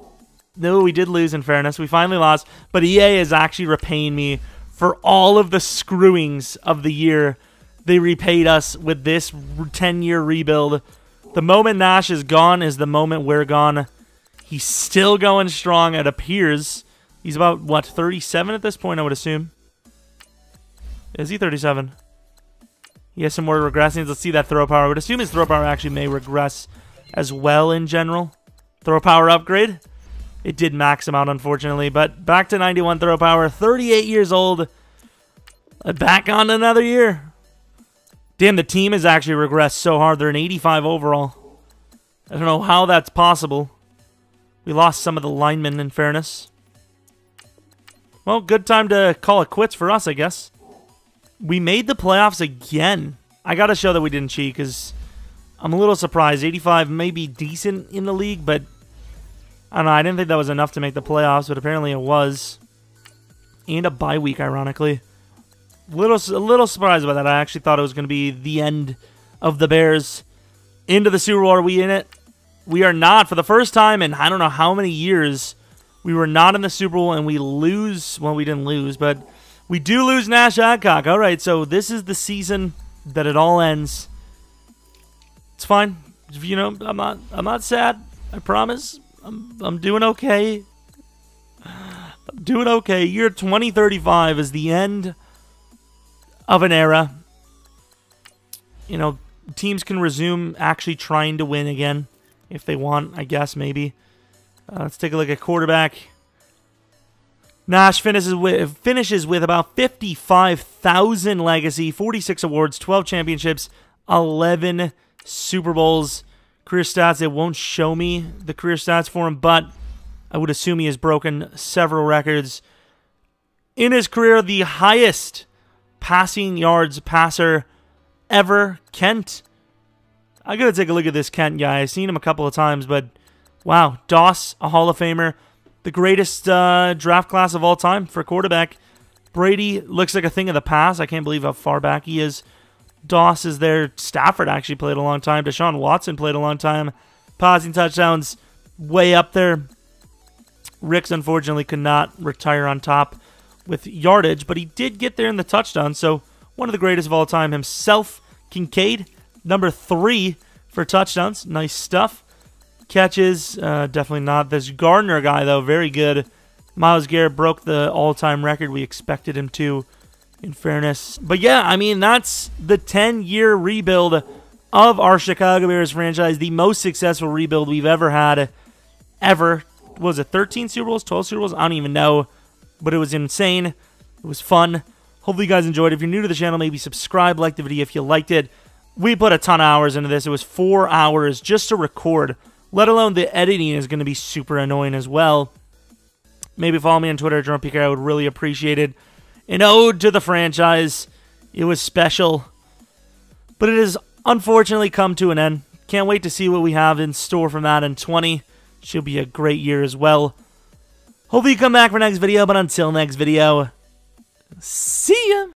no, we did lose, in fairness. We finally lost. But EA is actually repaying me for all of the screwings of the year. They repaid us with this 10-year rebuild. The moment Nash is gone is the moment we're gone. He's still going strong, it appears. He's about, what, 37 at this point, I would assume. Is he 37? He has some more regressings. Let's see that throw power. I would assume his throw power actually may regress as well in general. Throw power upgrade. It did max him out, unfortunately. But back to 91 throw power. 38 years old. Back on another year. Damn, the team has actually regressed so hard. They're an 85 overall. I don't know how that's possible. We lost some of the linemen, in fairness. Well, good time to call it quits for us, I guess. We made the playoffs again. I got to show that we didn't cheat, because I'm a little surprised. 85 may be decent in the league, but I don't know. I didn't think that was enough to make the playoffs, but apparently it was. And a bye week, ironically. A little surprised by that. I actually thought it was going to be the end of the Bears. Into the Super Bowl. Are we in it? We are not. For the first time in I don't know how many years, we were not in the Super Bowl, and we lose. Well, we didn't lose, but we do lose Nash Adcock. All right, so this is the season that it all ends. It's fine. You know, I'm not sad. I promise. I'm doing okay. I'm doing okay. Year 2035 is the end of an era. You know, teams can resume actually trying to win again if they want, I guess, maybe. Let's take a look at quarterback. Nash finishes with about 55,000 legacy, 46 awards, 12 championships, 11 Super Bowls. Career stats, it won't show me the career stats for him, but I would assume he has broken several records. In his career, the highest passing yards passer ever, Kent. I gotta take a look at this Kent guy. I've seen him a couple of times, but wow. Doss, a Hall of Famer. The greatest draft class of all time for quarterback. Brady looks like a thing of the past. I can't believe how far back he is. Doss is there. Stafford actually played a long time. Deshaun Watson played a long time. Passing touchdowns way up there. Ricks, unfortunately, could not retire on top with yardage, but he did get there in the touchdown, so one of the greatest of all time himself. Kincaid, number 3 for touchdowns. Nice stuff. Catches, definitely not. This Gardner guy, though, very good. Myles Garrett broke the all-time record we expected him to, in fairness. But yeah, I mean, that's the 10-year rebuild of our Chicago Bears franchise. The most successful rebuild we've ever had. Ever. Was it 13 Super Bowls? 12 Super Bowls? I don't even know. But it was insane. It was fun. Hopefully you guys enjoyed it. If you're new to the channel, maybe subscribe, like the video if you liked it. We put a ton of hours into this. It was 4 hours just to record, let alone the editing is going to be super annoying as well. Maybe follow me on Twitter, Jeromepkr. I would really appreciate it. An ode to the franchise. It was special. But it has unfortunately come to an end. Can't wait to see what we have in store for Madden 20. Should be a great year as well. Hopefully you come back for next video, but until next video, see ya!